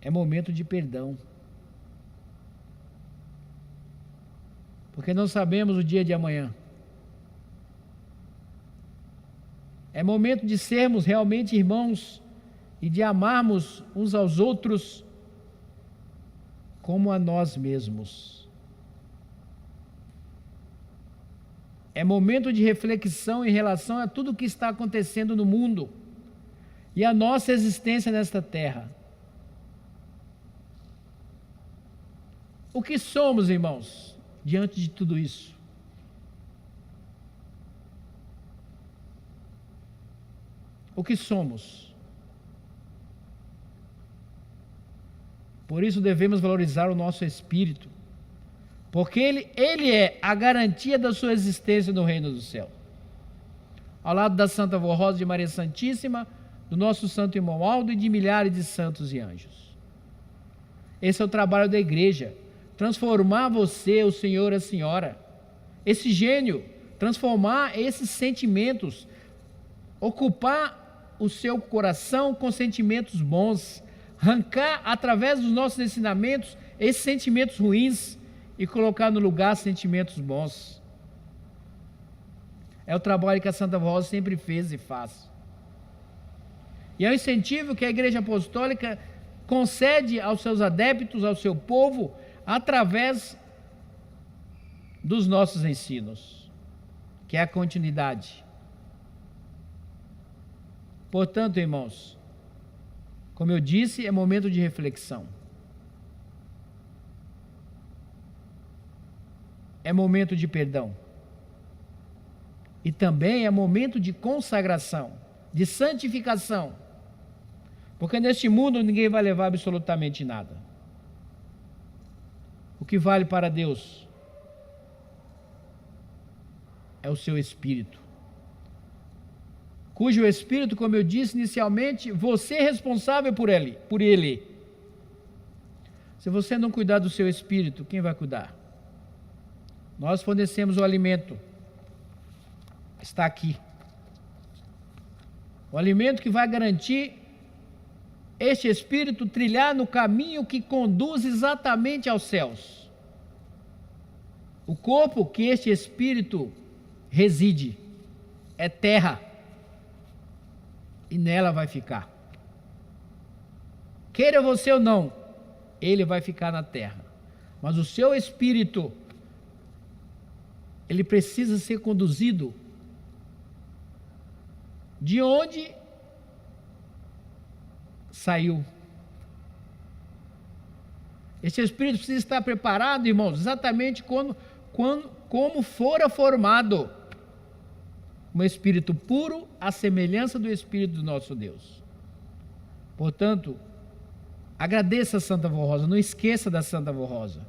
É momento de perdão. Porque não sabemos o dia de amanhã. É momento de sermos realmente irmãos e de amarmos uns aos outros como a nós mesmos. É momento de reflexão em relação a tudo o que está acontecendo no mundo e a nossa existência nesta terra. O que somos, irmãos, diante de tudo isso? O que somos? Por isso devemos valorizar o nosso espírito, porque ele é a garantia da sua existência no reino do céu. Ao lado da Santa Vó Rosa de Maria Santíssima, do nosso Santo Irmão Aldo e de milhares de santos e anjos. Esse é o trabalho da igreja, transformar você, o senhor, a senhora, esse gênio, transformar esses sentimentos, ocupar o seu coração com sentimentos bons, arrancar através dos nossos ensinamentos esses sentimentos ruins e colocar no lugar sentimentos bons. É o trabalho que a Santa Rosa sempre fez e faz. E é o incentivo que a Igreja Apostólica concede aos seus adeptos, ao seu povo, através dos nossos ensinos, que é a continuidade. Portanto, irmãos, como eu disse, é momento de reflexão. É momento de perdão. E também é momento de consagração, de santificação. Porque neste mundo ninguém vai levar absolutamente nada. O que vale para Deus é o seu espírito, cujo espírito, como eu disse inicialmente, você é responsável por ele. Se você não cuidar do seu espírito, quem vai cuidar? Nós fornecemos o alimento, está aqui. O alimento que vai garantir este espírito trilhar no caminho que conduz exatamente aos céus. O corpo que este espírito reside é terra, e nela vai ficar. Queira você ou não, ele vai ficar na terra. Mas o seu espírito, ele precisa ser conduzido de onde saiu. Esse espírito precisa estar preparado, irmãos, exatamente como fora formado. Um espírito puro, à semelhança do Espírito do nosso Deus. Portanto, agradeça a Santa Vó Rosa, não esqueça da Santa Vó Rosa.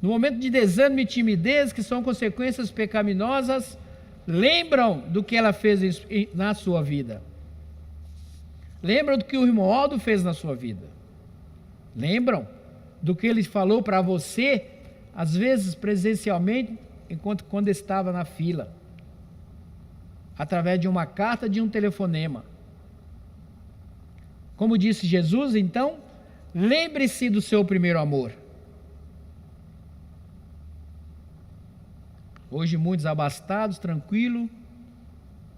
No momento de desânimo e timidez, que são consequências pecaminosas, lembram do que ela fez na sua vida. Lembram do que o irmão Aldo fez na sua vida. Lembram do que ele falou para você, às vezes presencialmente, quando estava na fila, através de uma carta, de um telefonema. Como disse Jesus, então, lembre-se do seu primeiro amor. Hoje muitos abastados, tranquilos,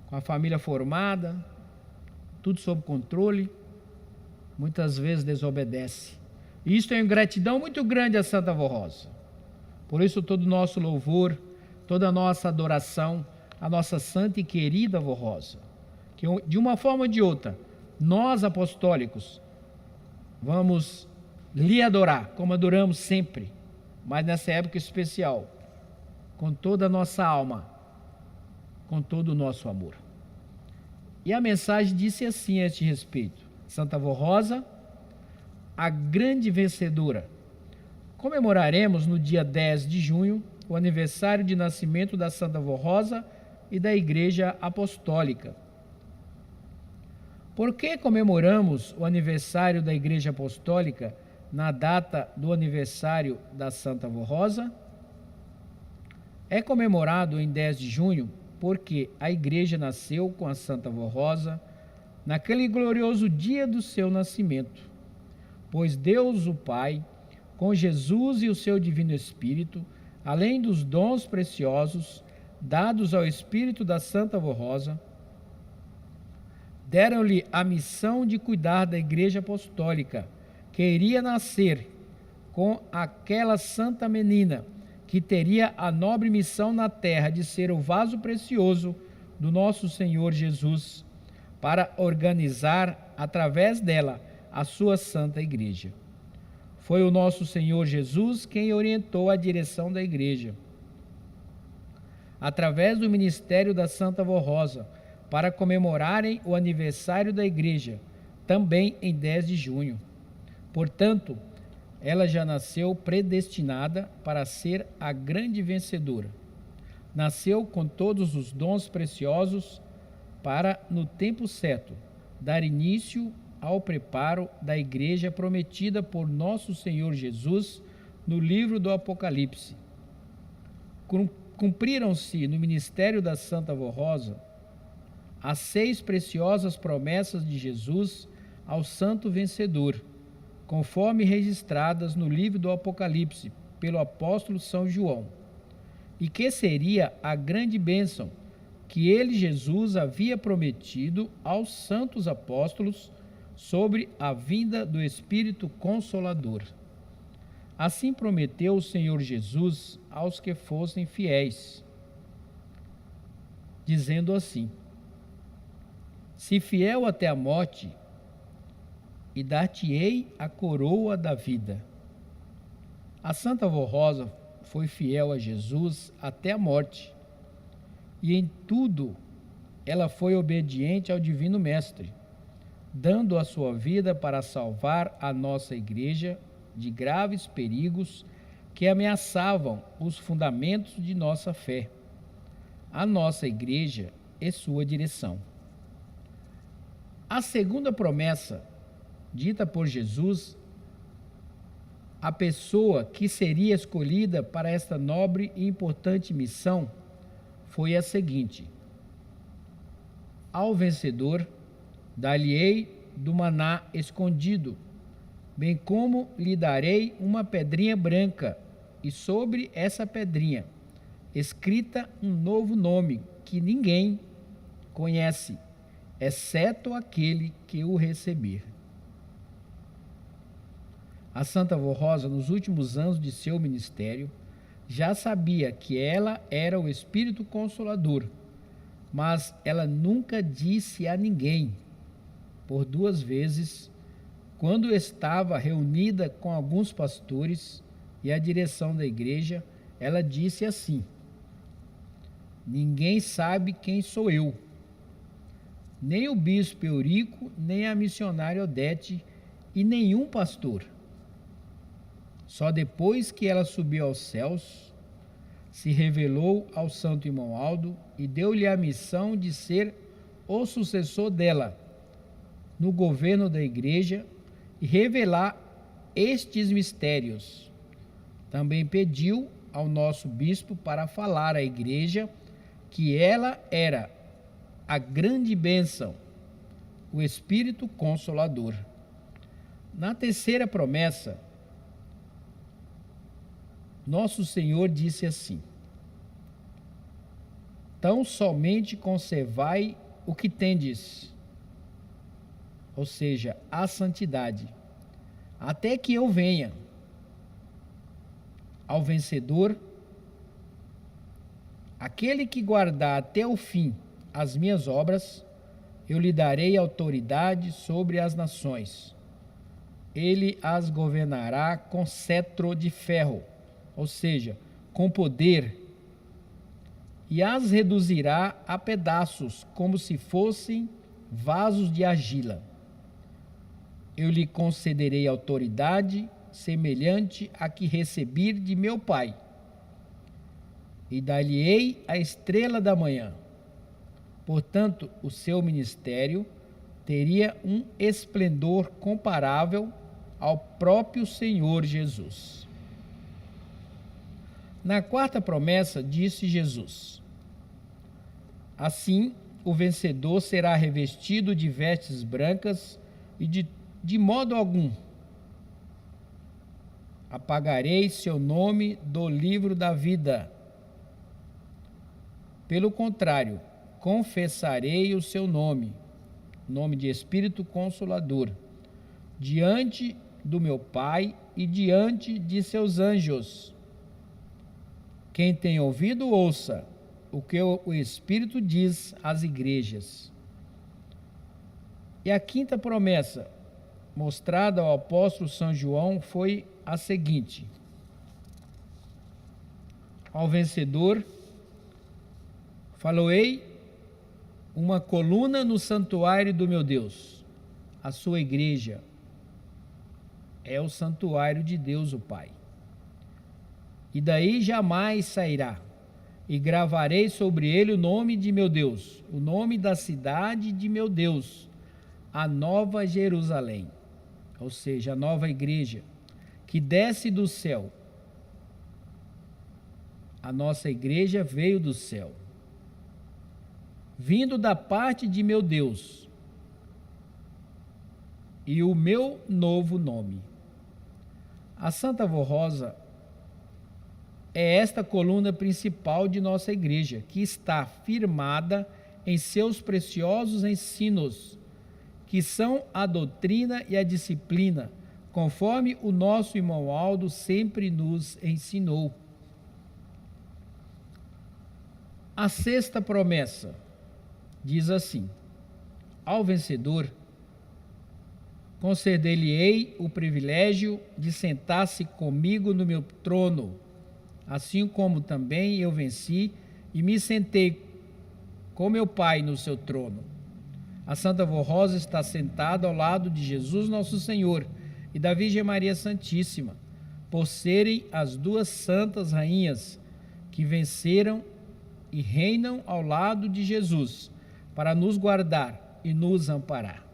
com a família formada, tudo sob controle, muitas vezes desobedece. E isso é uma ingratidão muito grande a Santa Vó Rosa. Por isso todo o nosso louvor, toda a nossa adoração, a nossa santa e querida Vó Rosa, que de uma forma ou de outra, nós apostólicos, vamos lhe adorar, como adoramos sempre, mas nessa época especial, com toda a nossa alma, com todo o nosso amor. E a mensagem disse assim a este respeito: Santa Vó Rosa, a grande vencedora. Comemoraremos no dia 10 de junho o aniversário de nascimento da Santa Vó Rosa e da Igreja Apostólica. Por que comemoramos o aniversário da Igreja Apostólica na data do aniversário da Santa Vó Rosa? É comemorado em 10 de junho porque a Igreja nasceu com a Santa Vó Rosa naquele glorioso dia do seu nascimento. pois Deus o Pai, com Jesus e o seu Divino Espírito, além dos dons preciosos dados ao Espírito da Santa Vô Rosa, deram-lhe a missão de cuidar da Igreja Apostólica, que iria nascer com aquela santa menina, que teria a nobre missão na terra de ser o vaso precioso do nosso Senhor Jesus, para organizar, através dela, a sua santa Igreja. Foi o nosso Senhor Jesus quem orientou a direção da Igreja, através do ministério da Santa Vô Rosa, para comemorarem o aniversário da Igreja, também em 10 de junho. Portanto, ela já nasceu predestinada para ser a grande vencedora. Nasceu com todos os dons preciosos para, no tempo certo, dar início ao preparo da Igreja prometida por nosso Senhor Jesus no livro do Apocalipse. Cumpriram-se no ministério da Santa Vô Rosa as 6 preciosas promessas de Jesus ao santo vencedor, conforme registradas no livro do Apocalipse pelo apóstolo São João, e que seria a grande bênção que ele, Jesus, havia prometido aos santos apóstolos sobre a vinda do Espírito Consolador. Assim prometeu o Senhor Jesus aos que fossem fiéis, dizendo assim: se fiel até a morte, e dar-te-ei a coroa da vida. A Santa Vô Rosa foi fiel a Jesus até a morte, e em tudo ela foi obediente ao Divino Mestre, dando a sua vida para salvar a nossa Igreja de graves perigos que ameaçavam os fundamentos de nossa fé, a nossa Igreja e sua direção. A segunda promessa, dita por Jesus, a pessoa que seria escolhida para esta nobre e importante missão, foi a seguinte: ao vencedor, dar-lhe-ei do maná escondido, bem como lhe darei uma pedrinha branca, e sobre essa pedrinha, escrita um novo nome que ninguém conhece, exceto aquele que o receber. A Santa Vô Rosa, nos últimos anos de seu ministério, já sabia que ela era o Espírito Consolador, mas ela nunca disse a ninguém. Por 2 vezes, quando estava reunida com alguns pastores e a direção da igreja, ela disse assim: ninguém sabe quem sou eu, nem o bispo Eurico, nem a missionária Odete e nenhum pastor. Só depois que ela subiu aos céus, se revelou ao santo irmão Aldo e deu-lhe a missão de ser o sucessor dela no governo da igreja e revelar estes mistérios. Também pediu ao nosso bispo para falar à igreja que ela era a grande bênção, o Espírito Consolador. Na terceira promessa, nosso Senhor disse assim: tão somente conservai o que tendes, ou seja, a santidade, até que eu venha. Ao vencedor, aquele que guardar até o fim as minhas obras, eu lhe darei autoridade sobre as nações. Ele as governará com cetro de ferro, ou seja, com poder, e as reduzirá a pedaços, como se fossem vasos de argila. Eu lhe concederei autoridade semelhante à que recebi de meu Pai, e dar-lhe-ei a estrela da manhã. Portanto, o seu ministério teria um esplendor comparável ao próprio Senhor Jesus. Na quarta promessa, disse Jesus: assim, o vencedor será revestido de vestes brancas e de modo algum apagarei seu nome do livro da vida. Pelo contrário, confessarei o seu nome, nome de Espírito Consolador, diante do meu Pai e diante de seus anjos. Quem tem ouvido, ouça o que o Espírito diz às igrejas. E a quinta promessa mostrada ao apóstolo São João foi a seguinte: ao vencedor faloei uma coluna no santuário do meu Deus. A sua igreja é o santuário de Deus o Pai. E daí jamais sairá. E gravarei sobre ele o nome de meu Deus, o nome da cidade de meu Deus, a Nova Jerusalém, ou seja, a nova igreja, que desce do céu. A nossa igreja veio do céu, vindo da parte de meu Deus, e o meu novo nome. A Santa Avó Rosa é esta coluna principal de nossa igreja, que está firmada em seus preciosos ensinos, que são a doutrina e a disciplina, conforme o nosso irmão Aldo sempre nos ensinou. A sexta promessa diz assim: ao vencedor conceder-lhe-ei o privilégio de sentar-se comigo no meu trono, assim como também eu venci e me sentei com meu Pai no seu trono. A Santa Avó Rosa está sentada ao lado de Jesus Nosso Senhor e da Virgem Maria Santíssima, por serem as duas santas rainhas que venceram e reinam ao lado de Jesus, para nos guardar e nos amparar.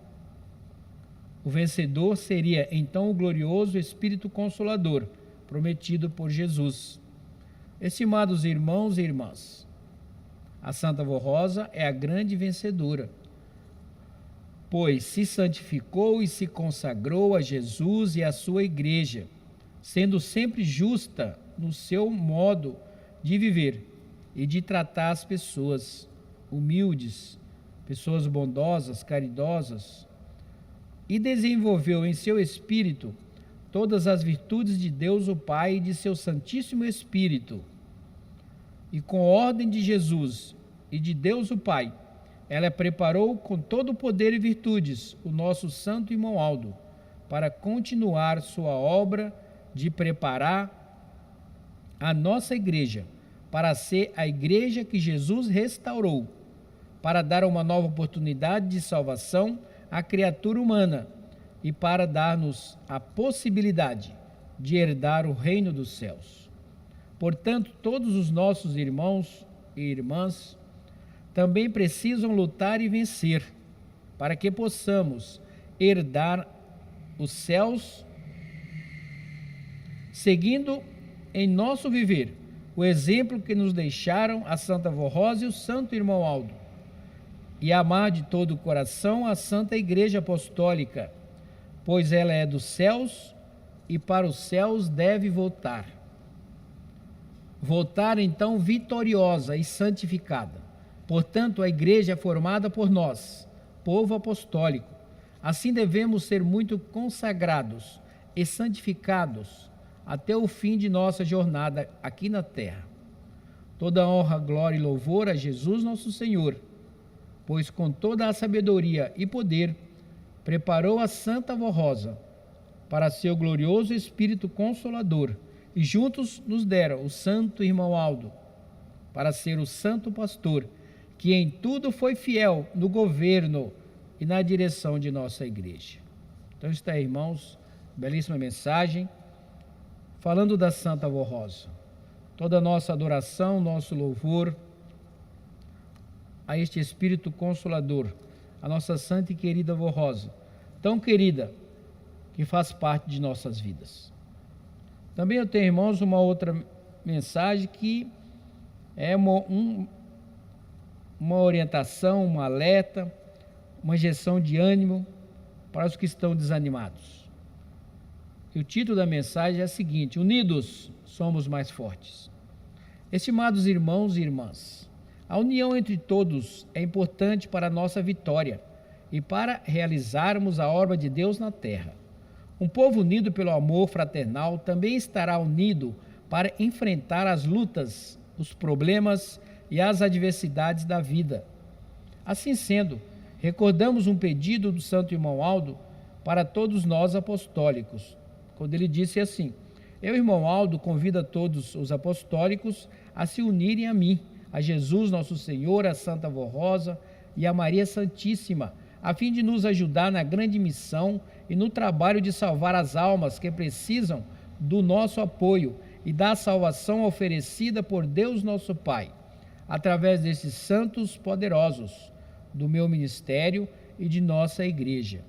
O vencedor seria então o glorioso Espírito Consolador, prometido por Jesus. Estimados irmãos e irmãs, a Santa Avó Rosa é a grande vencedora, pois se santificou e se consagrou a Jesus e à sua igreja, sendo sempre justa no seu modo de viver e de tratar as pessoas, humildes, pessoas bondosas, caridosas, e desenvolveu em seu espírito todas as virtudes de Deus o Pai e de seu Santíssimo Espírito. E com ordem de Jesus e de Deus o Pai, ela preparou com todo o poder e virtudes o nosso santo irmão Aldo, para continuar sua obra de preparar a nossa igreja, para ser a igreja que Jesus restaurou, para dar uma nova oportunidade de salvação à criatura humana e para dar-nos a possibilidade de herdar o reino dos céus. Portanto, todos os nossos irmãos e irmãs também precisam lutar e vencer, para que possamos herdar os céus, seguindo em nosso viver o exemplo que nos deixaram a Santa Avó Rosa e o Santo Irmão Aldo, e amar de todo o coração a Santa Igreja Apostólica, pois ela é dos céus e para os céus deve voltar. Voltar então vitoriosa e santificada. Portanto, a Igreja é formada por nós, povo apostólico. Assim devemos ser muito consagrados e santificados até o fim de nossa jornada aqui na terra. Toda honra, glória e louvor a Jesus nosso Senhor, pois com toda a sabedoria e poder preparou a Santa Avó Rosa para seu glorioso Espírito Consolador, e juntos nos deram o Santo Irmão Aldo para ser o Santo Pastor, que em tudo foi fiel no governo e na direção de nossa igreja. Então está aí, irmãos, belíssima mensagem, falando da Santa Avó Rosa. Toda a nossa adoração, nosso louvor a este Espírito Consolador, a nossa santa e querida Avó Rosa, tão querida, que faz parte de nossas vidas. Também eu tenho, irmãos, uma outra mensagem que é uma orientação, um alerta, uma injeção de ânimo para os que estão desanimados. E o título da mensagem é o seguinte: Unidos somos mais fortes. Estimados irmãos e irmãs, a união entre todos é importante para a nossa vitória e para realizarmos a obra de Deus na terra. Um povo unido pelo amor fraternal também estará unido para enfrentar as lutas, os problemas e as adversidades da vida. Assim sendo, recordamos um pedido do Santo Irmão Aldo para todos nós apostólicos, quando ele disse assim: Eu, irmão Aldo, convido a todos os apostólicos a se unirem a mim, a Jesus nosso Senhor, a Santa Avó Rosa e a Maria Santíssima, a fim de nos ajudar na grande missão e no trabalho de salvar as almas que precisam do nosso apoio e da salvação oferecida por Deus nosso Pai, através desses santos poderosos do meu ministério e de nossa igreja.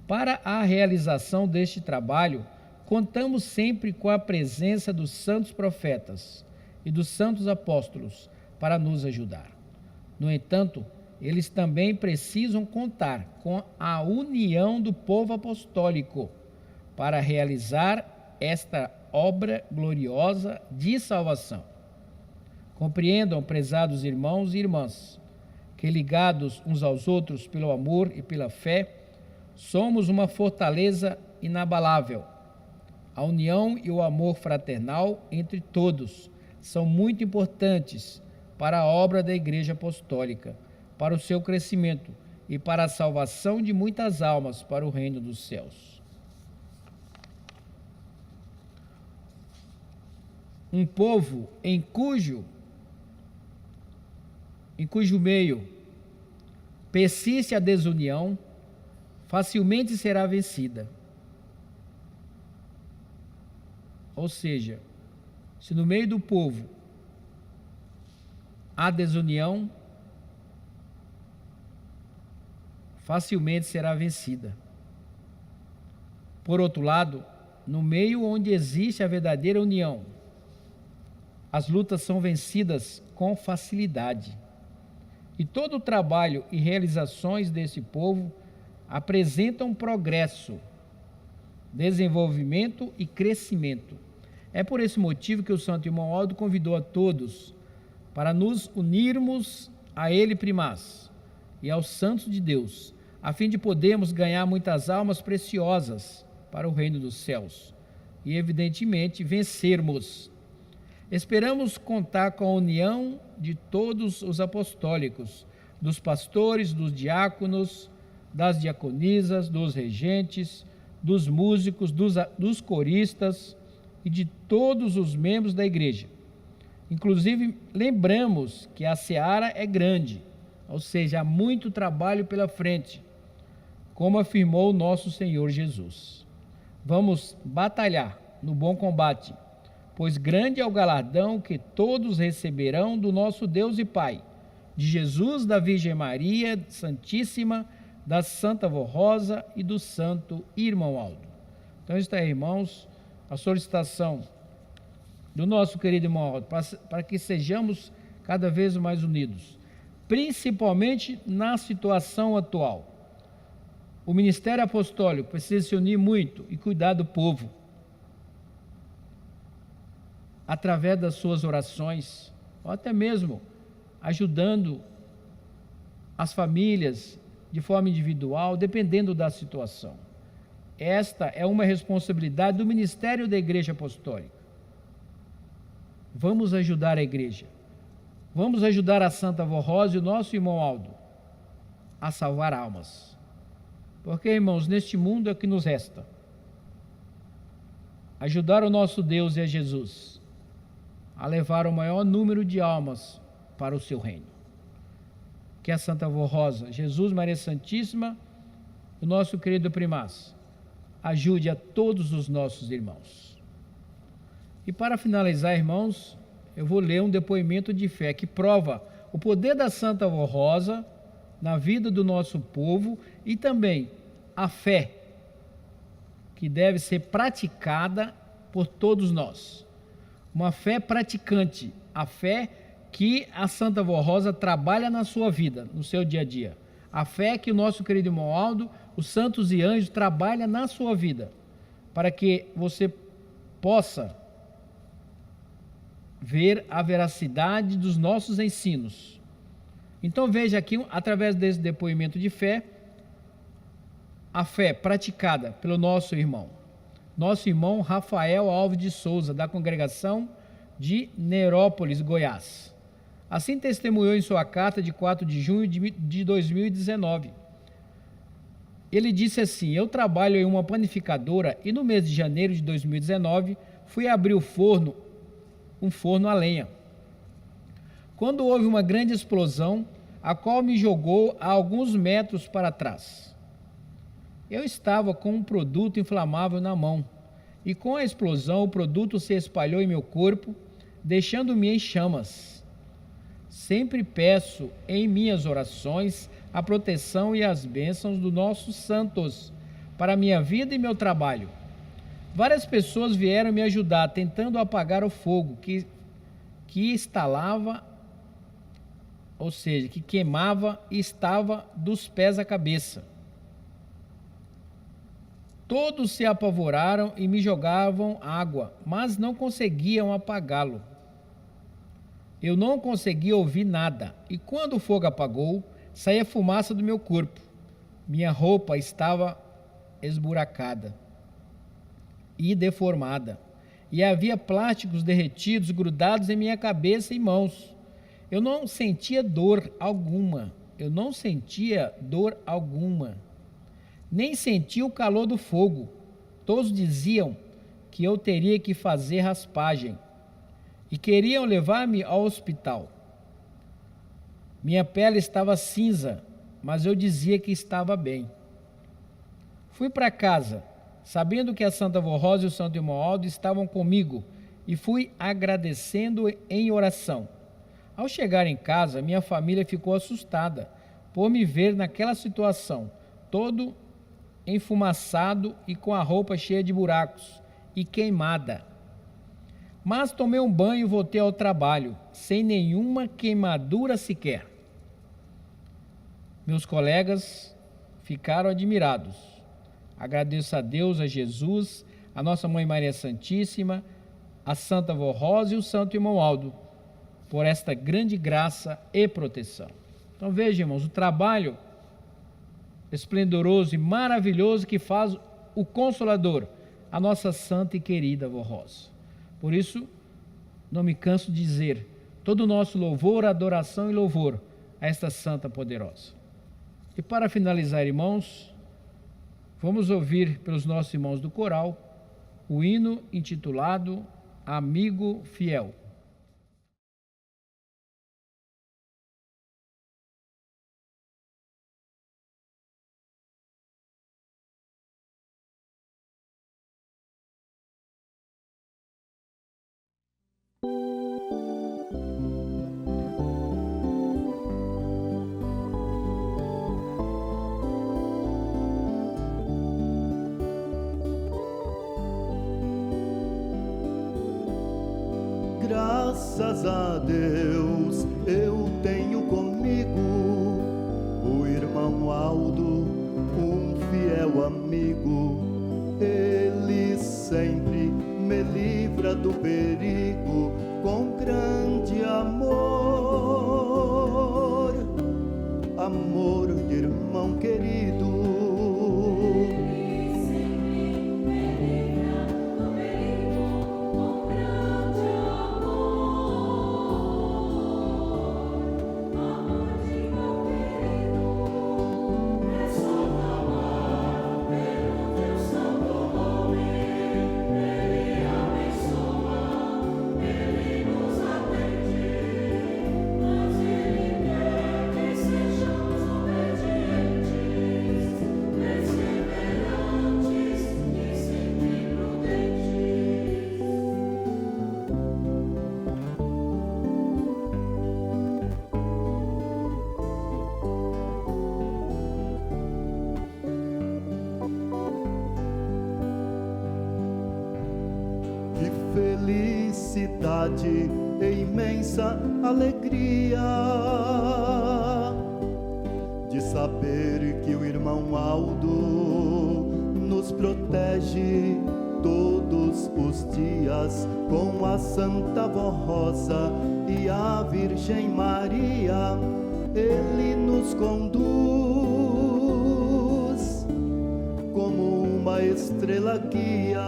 Para a realização deste trabalho, contamos sempre com a presença dos santos profetas e dos santos apóstolos para nos ajudar. No entanto, eles também precisam contar com a união do povo apostólico para realizar esta obra gloriosa de salvação. Compreendam, prezados irmãos e irmãs, que ligados uns aos outros pelo amor e pela fé, somos uma fortaleza inabalável. A união e o amor fraternal entre todos são muito importantes para a obra da Igreja Apostólica, para o seu crescimento e para a salvação de muitas almas para o reino dos céus. Um povo em cujo meio persiste a desunião, facilmente será vencida. Ou seja, se no meio do povo há desunião, facilmente será vencida. Por outro lado, no meio onde existe a verdadeira união, as lutas são vencidas com facilidade. E todo o trabalho e realizações desse povo apresentam progresso, desenvolvimento e crescimento. É por esse motivo que o Santo Irmão Aldo convidou a todos para nos unirmos a ele primaz e aos santos de Deus, a fim de podermos ganhar muitas almas preciosas para o reino dos céus e, evidentemente, vencermos. Esperamos contar com a união de todos os apostólicos, dos pastores, dos diáconos, das diaconisas, dos regentes, dos músicos, dos coristas e de todos os membros da igreja. Inclusive, lembramos que a seara é grande, ou seja, há muito trabalho pela frente, como afirmou o nosso Senhor Jesus. Vamos batalhar no bom combate, pois grande é o galardão que todos receberão do nosso Deus e Pai, de Jesus, da Virgem Maria Santíssima, da Santa Avó Rosa e do Santo Irmão Aldo. Então está aí, irmãos, a solicitação do nosso querido irmão Aldo, para que sejamos cada vez mais unidos, principalmente na situação atual. O ministério apostólico precisa se unir muito e cuidar do povo, através das suas orações, ou até mesmo ajudando as famílias de forma individual, dependendo da situação. Esta é uma responsabilidade do ministério da Igreja Apostólica. Vamos ajudar a igreja. Vamos ajudar a Santa Avó Rosa e o nosso irmão Aldo a salvar almas. Porque, irmãos, neste mundo é o que nos resta: ajudar o nosso Deus e a Jesus a levar o maior número de almas para o seu reino. Que a Santa Avó Rosa, Jesus, Maria Santíssima, o nosso querido primaz, ajude a todos os nossos irmãos. E para finalizar, irmãos, eu vou ler um depoimento de fé que prova o poder da Santa Avó Rosa na vida do nosso povo e também a fé que deve ser praticada por todos nós. Uma fé praticante, a fé que a Santa Avó Rosa trabalha na sua vida, no seu dia a dia. A fé que o nosso querido irmão Aldo, os santos e anjos, trabalham na sua vida. para que você possa ver a veracidade dos nossos ensinos. Então veja aqui, através desse depoimento de fé, a fé praticada pelo nosso irmão Rafael Alves de Souza, da congregação de Nerópolis, Goiás. Assim testemunhou em sua carta de 4 de junho de 2019. Ele disse assim: eu trabalho em uma panificadora e no mês de janeiro de 2019 fui abrir um forno a lenha. Quando houve uma grande explosão, a qual me jogou a alguns metros para trás. Eu estava com um produto inflamável na mão, e com a explosão o produto se espalhou em meu corpo, deixando-me em chamas. Sempre peço em minhas orações a proteção e as bênçãos dos nossos santos para minha vida e meu trabalho. Várias pessoas vieram me ajudar, tentando apagar o fogo que instalava, ou seja, que queimava e estava dos pés à cabeça. Todos se apavoraram e me jogavam água, mas não conseguiam apagá-lo. Eu não conseguia ouvir nada, e quando o fogo apagou, saía fumaça do meu corpo. Minha roupa estava esburacada e deformada, e havia plásticos derretidos grudados em minha cabeça e mãos. Eu não sentia dor alguma, nem sentia o calor do fogo. Todos diziam que eu teria que fazer raspagem e queriam levar-me ao hospital. Minha pele estava cinza, mas eu dizia que estava bem. Fui para casa, sabendo que a Santa Vó Rosa e o Santo Irmão Aldo estavam comigo, e fui agradecendo em oração. Ao chegar em casa, minha família ficou assustada por me ver naquela situação, todo enfumaçado e com a roupa cheia de buracos e queimada. Mas tomei um banho e voltei ao trabalho, sem nenhuma queimadura sequer. Meus colegas ficaram admirados. Agradeço a Deus, a Jesus, a Nossa Mãe Maria Santíssima, a Santa Vó Rosa e o Santo Irmão Aldo, por esta grande graça e proteção. Então veja, irmãos, o trabalho esplendoroso e maravilhoso que faz o Consolador, a nossa santa e querida Vó Rosa. Por isso, não me canso de dizer, todo o nosso louvor, adoração e louvor a esta santa poderosa. E para finalizar, irmãos, vamos ouvir pelos nossos irmãos do coral o hino intitulado Amigo Fiel. Graças a Deus eu tenho comigo o irmão Aldo, um fiel amigo. Ele sempre me livra do perigo com grande amor, amor de irmão querido. Felicidade e imensa alegria de saber que o irmão Aldo nos protege todos os dias com a Santa Vó Rosa e a Virgem Maria. Ele nos conduz como uma estrela guia.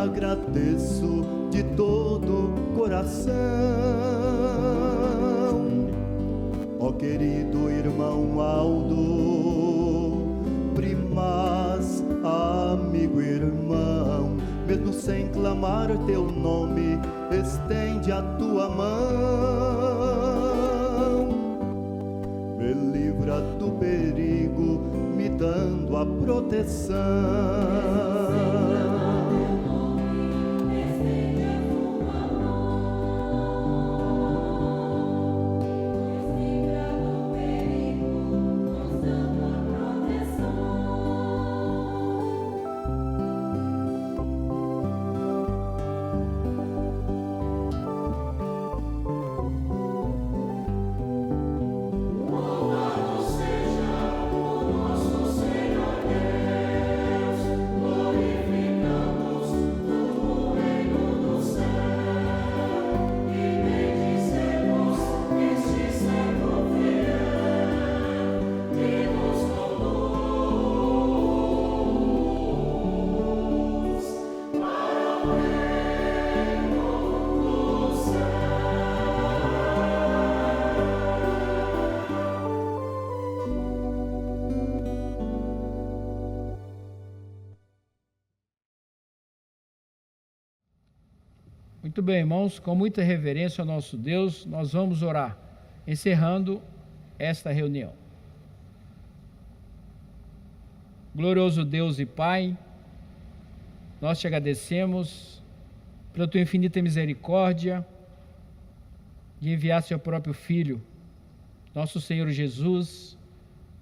Agradeço de todo coração, ó querido irmão Aldo, primaz, amigo irmão, mesmo sem clamar teu nome, estende a tua mão, me livra do perigo, me dando a proteção. Muito bem, irmãos, com muita reverência ao nosso Deus, nós vamos orar, encerrando esta reunião. Glorioso Deus e Pai, nós te agradecemos pela tua infinita misericórdia de enviar seu próprio Filho, nosso Senhor Jesus,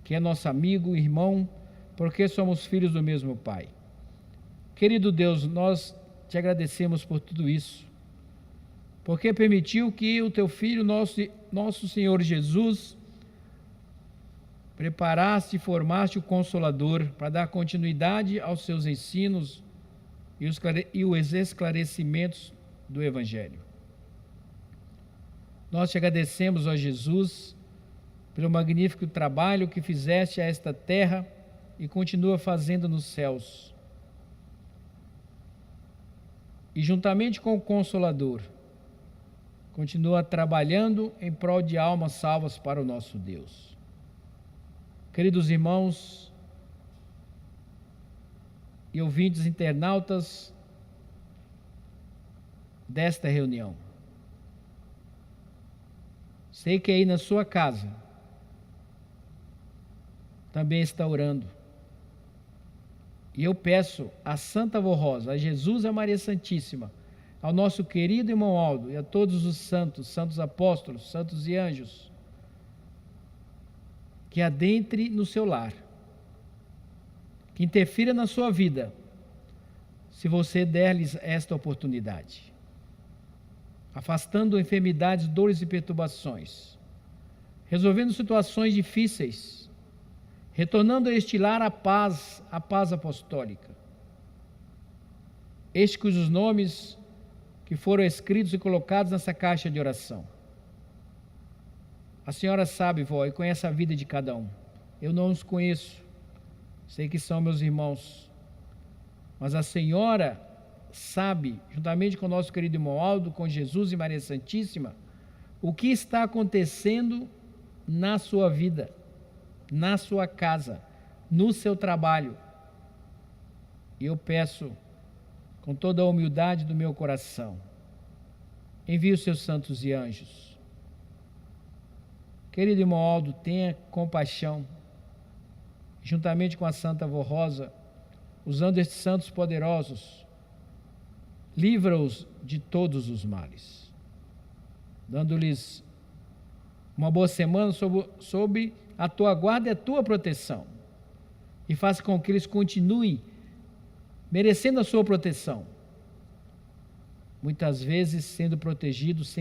que é nosso amigo, irmão, porque somos filhos do mesmo Pai. Querido Deus, nós te agradecemos por tudo isso, porque permitiu que o teu Filho, nosso Senhor Jesus, preparaste e formaste o Consolador para dar continuidade aos seus ensinos e os esclarecimentos do Evangelho. Nós te agradecemos, ó Jesus, pelo magnífico trabalho que fizeste a esta terra e continua fazendo nos céus. E juntamente com o Consolador, continua trabalhando em prol de almas salvas para o nosso Deus. Queridos irmãos e ouvintes internautas desta reunião, sei que aí na sua casa também está orando. E eu peço a Santa Vó Rosa, a Jesus e a Maria Santíssima, ao nosso querido irmão Aldo e a todos os santos, santos apóstolos, santos e anjos, que adentre no seu lar, que interfira na sua vida, se você der-lhes esta oportunidade, afastando enfermidades, dores e perturbações, resolvendo situações difíceis, retornando a este lar a paz apostólica. Estes cujos nomes que foram escritos e colocados nessa caixa de oração. A senhora sabe, vó, e conhece a vida de cada um. Eu não os conheço, sei que são meus irmãos, mas a senhora sabe, juntamente com o nosso querido irmão Aldo, com Jesus e Maria Santíssima, o que está acontecendo na sua vida, na sua casa, no seu trabalho. E eu peço, com toda a humildade do meu coração, envie os seus santos e anjos. Querido irmão Aldo, tenha compaixão, juntamente com a Santa Avó Rosa, usando estes santos poderosos, livra-os de todos os males, dando-lhes uma boa semana sob a tua guarda e a tua proteção, e faça com que eles continuem merecendo a sua proteção, muitas vezes sendo protegidos,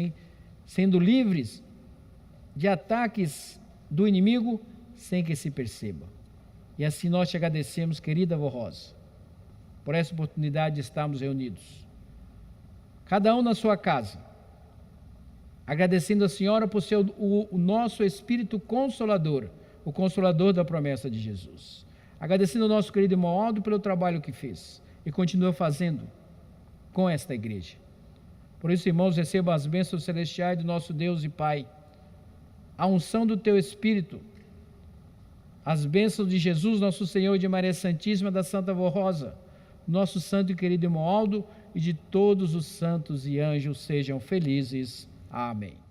sendo livres de ataques do inimigo sem que se perceba. E assim nós te agradecemos, querida Avó Rosa, por essa oportunidade de estarmos reunidos, cada um na sua casa, agradecendo a Senhora por ser o nosso Espírito Consolador, o Consolador da promessa de Jesus. Agradecendo ao nosso querido irmão Aldo pelo trabalho que fez e continua fazendo com esta igreja. Por isso, irmãos, recebam as bênçãos celestiais do nosso Deus e Pai, a unção do teu Espírito, as bênçãos de Jesus, nosso Senhor, e de Maria Santíssima, da Santa Avó Rosa, nosso santo e querido irmão Aldo, e de todos os santos e anjos sejam felizes. Amém.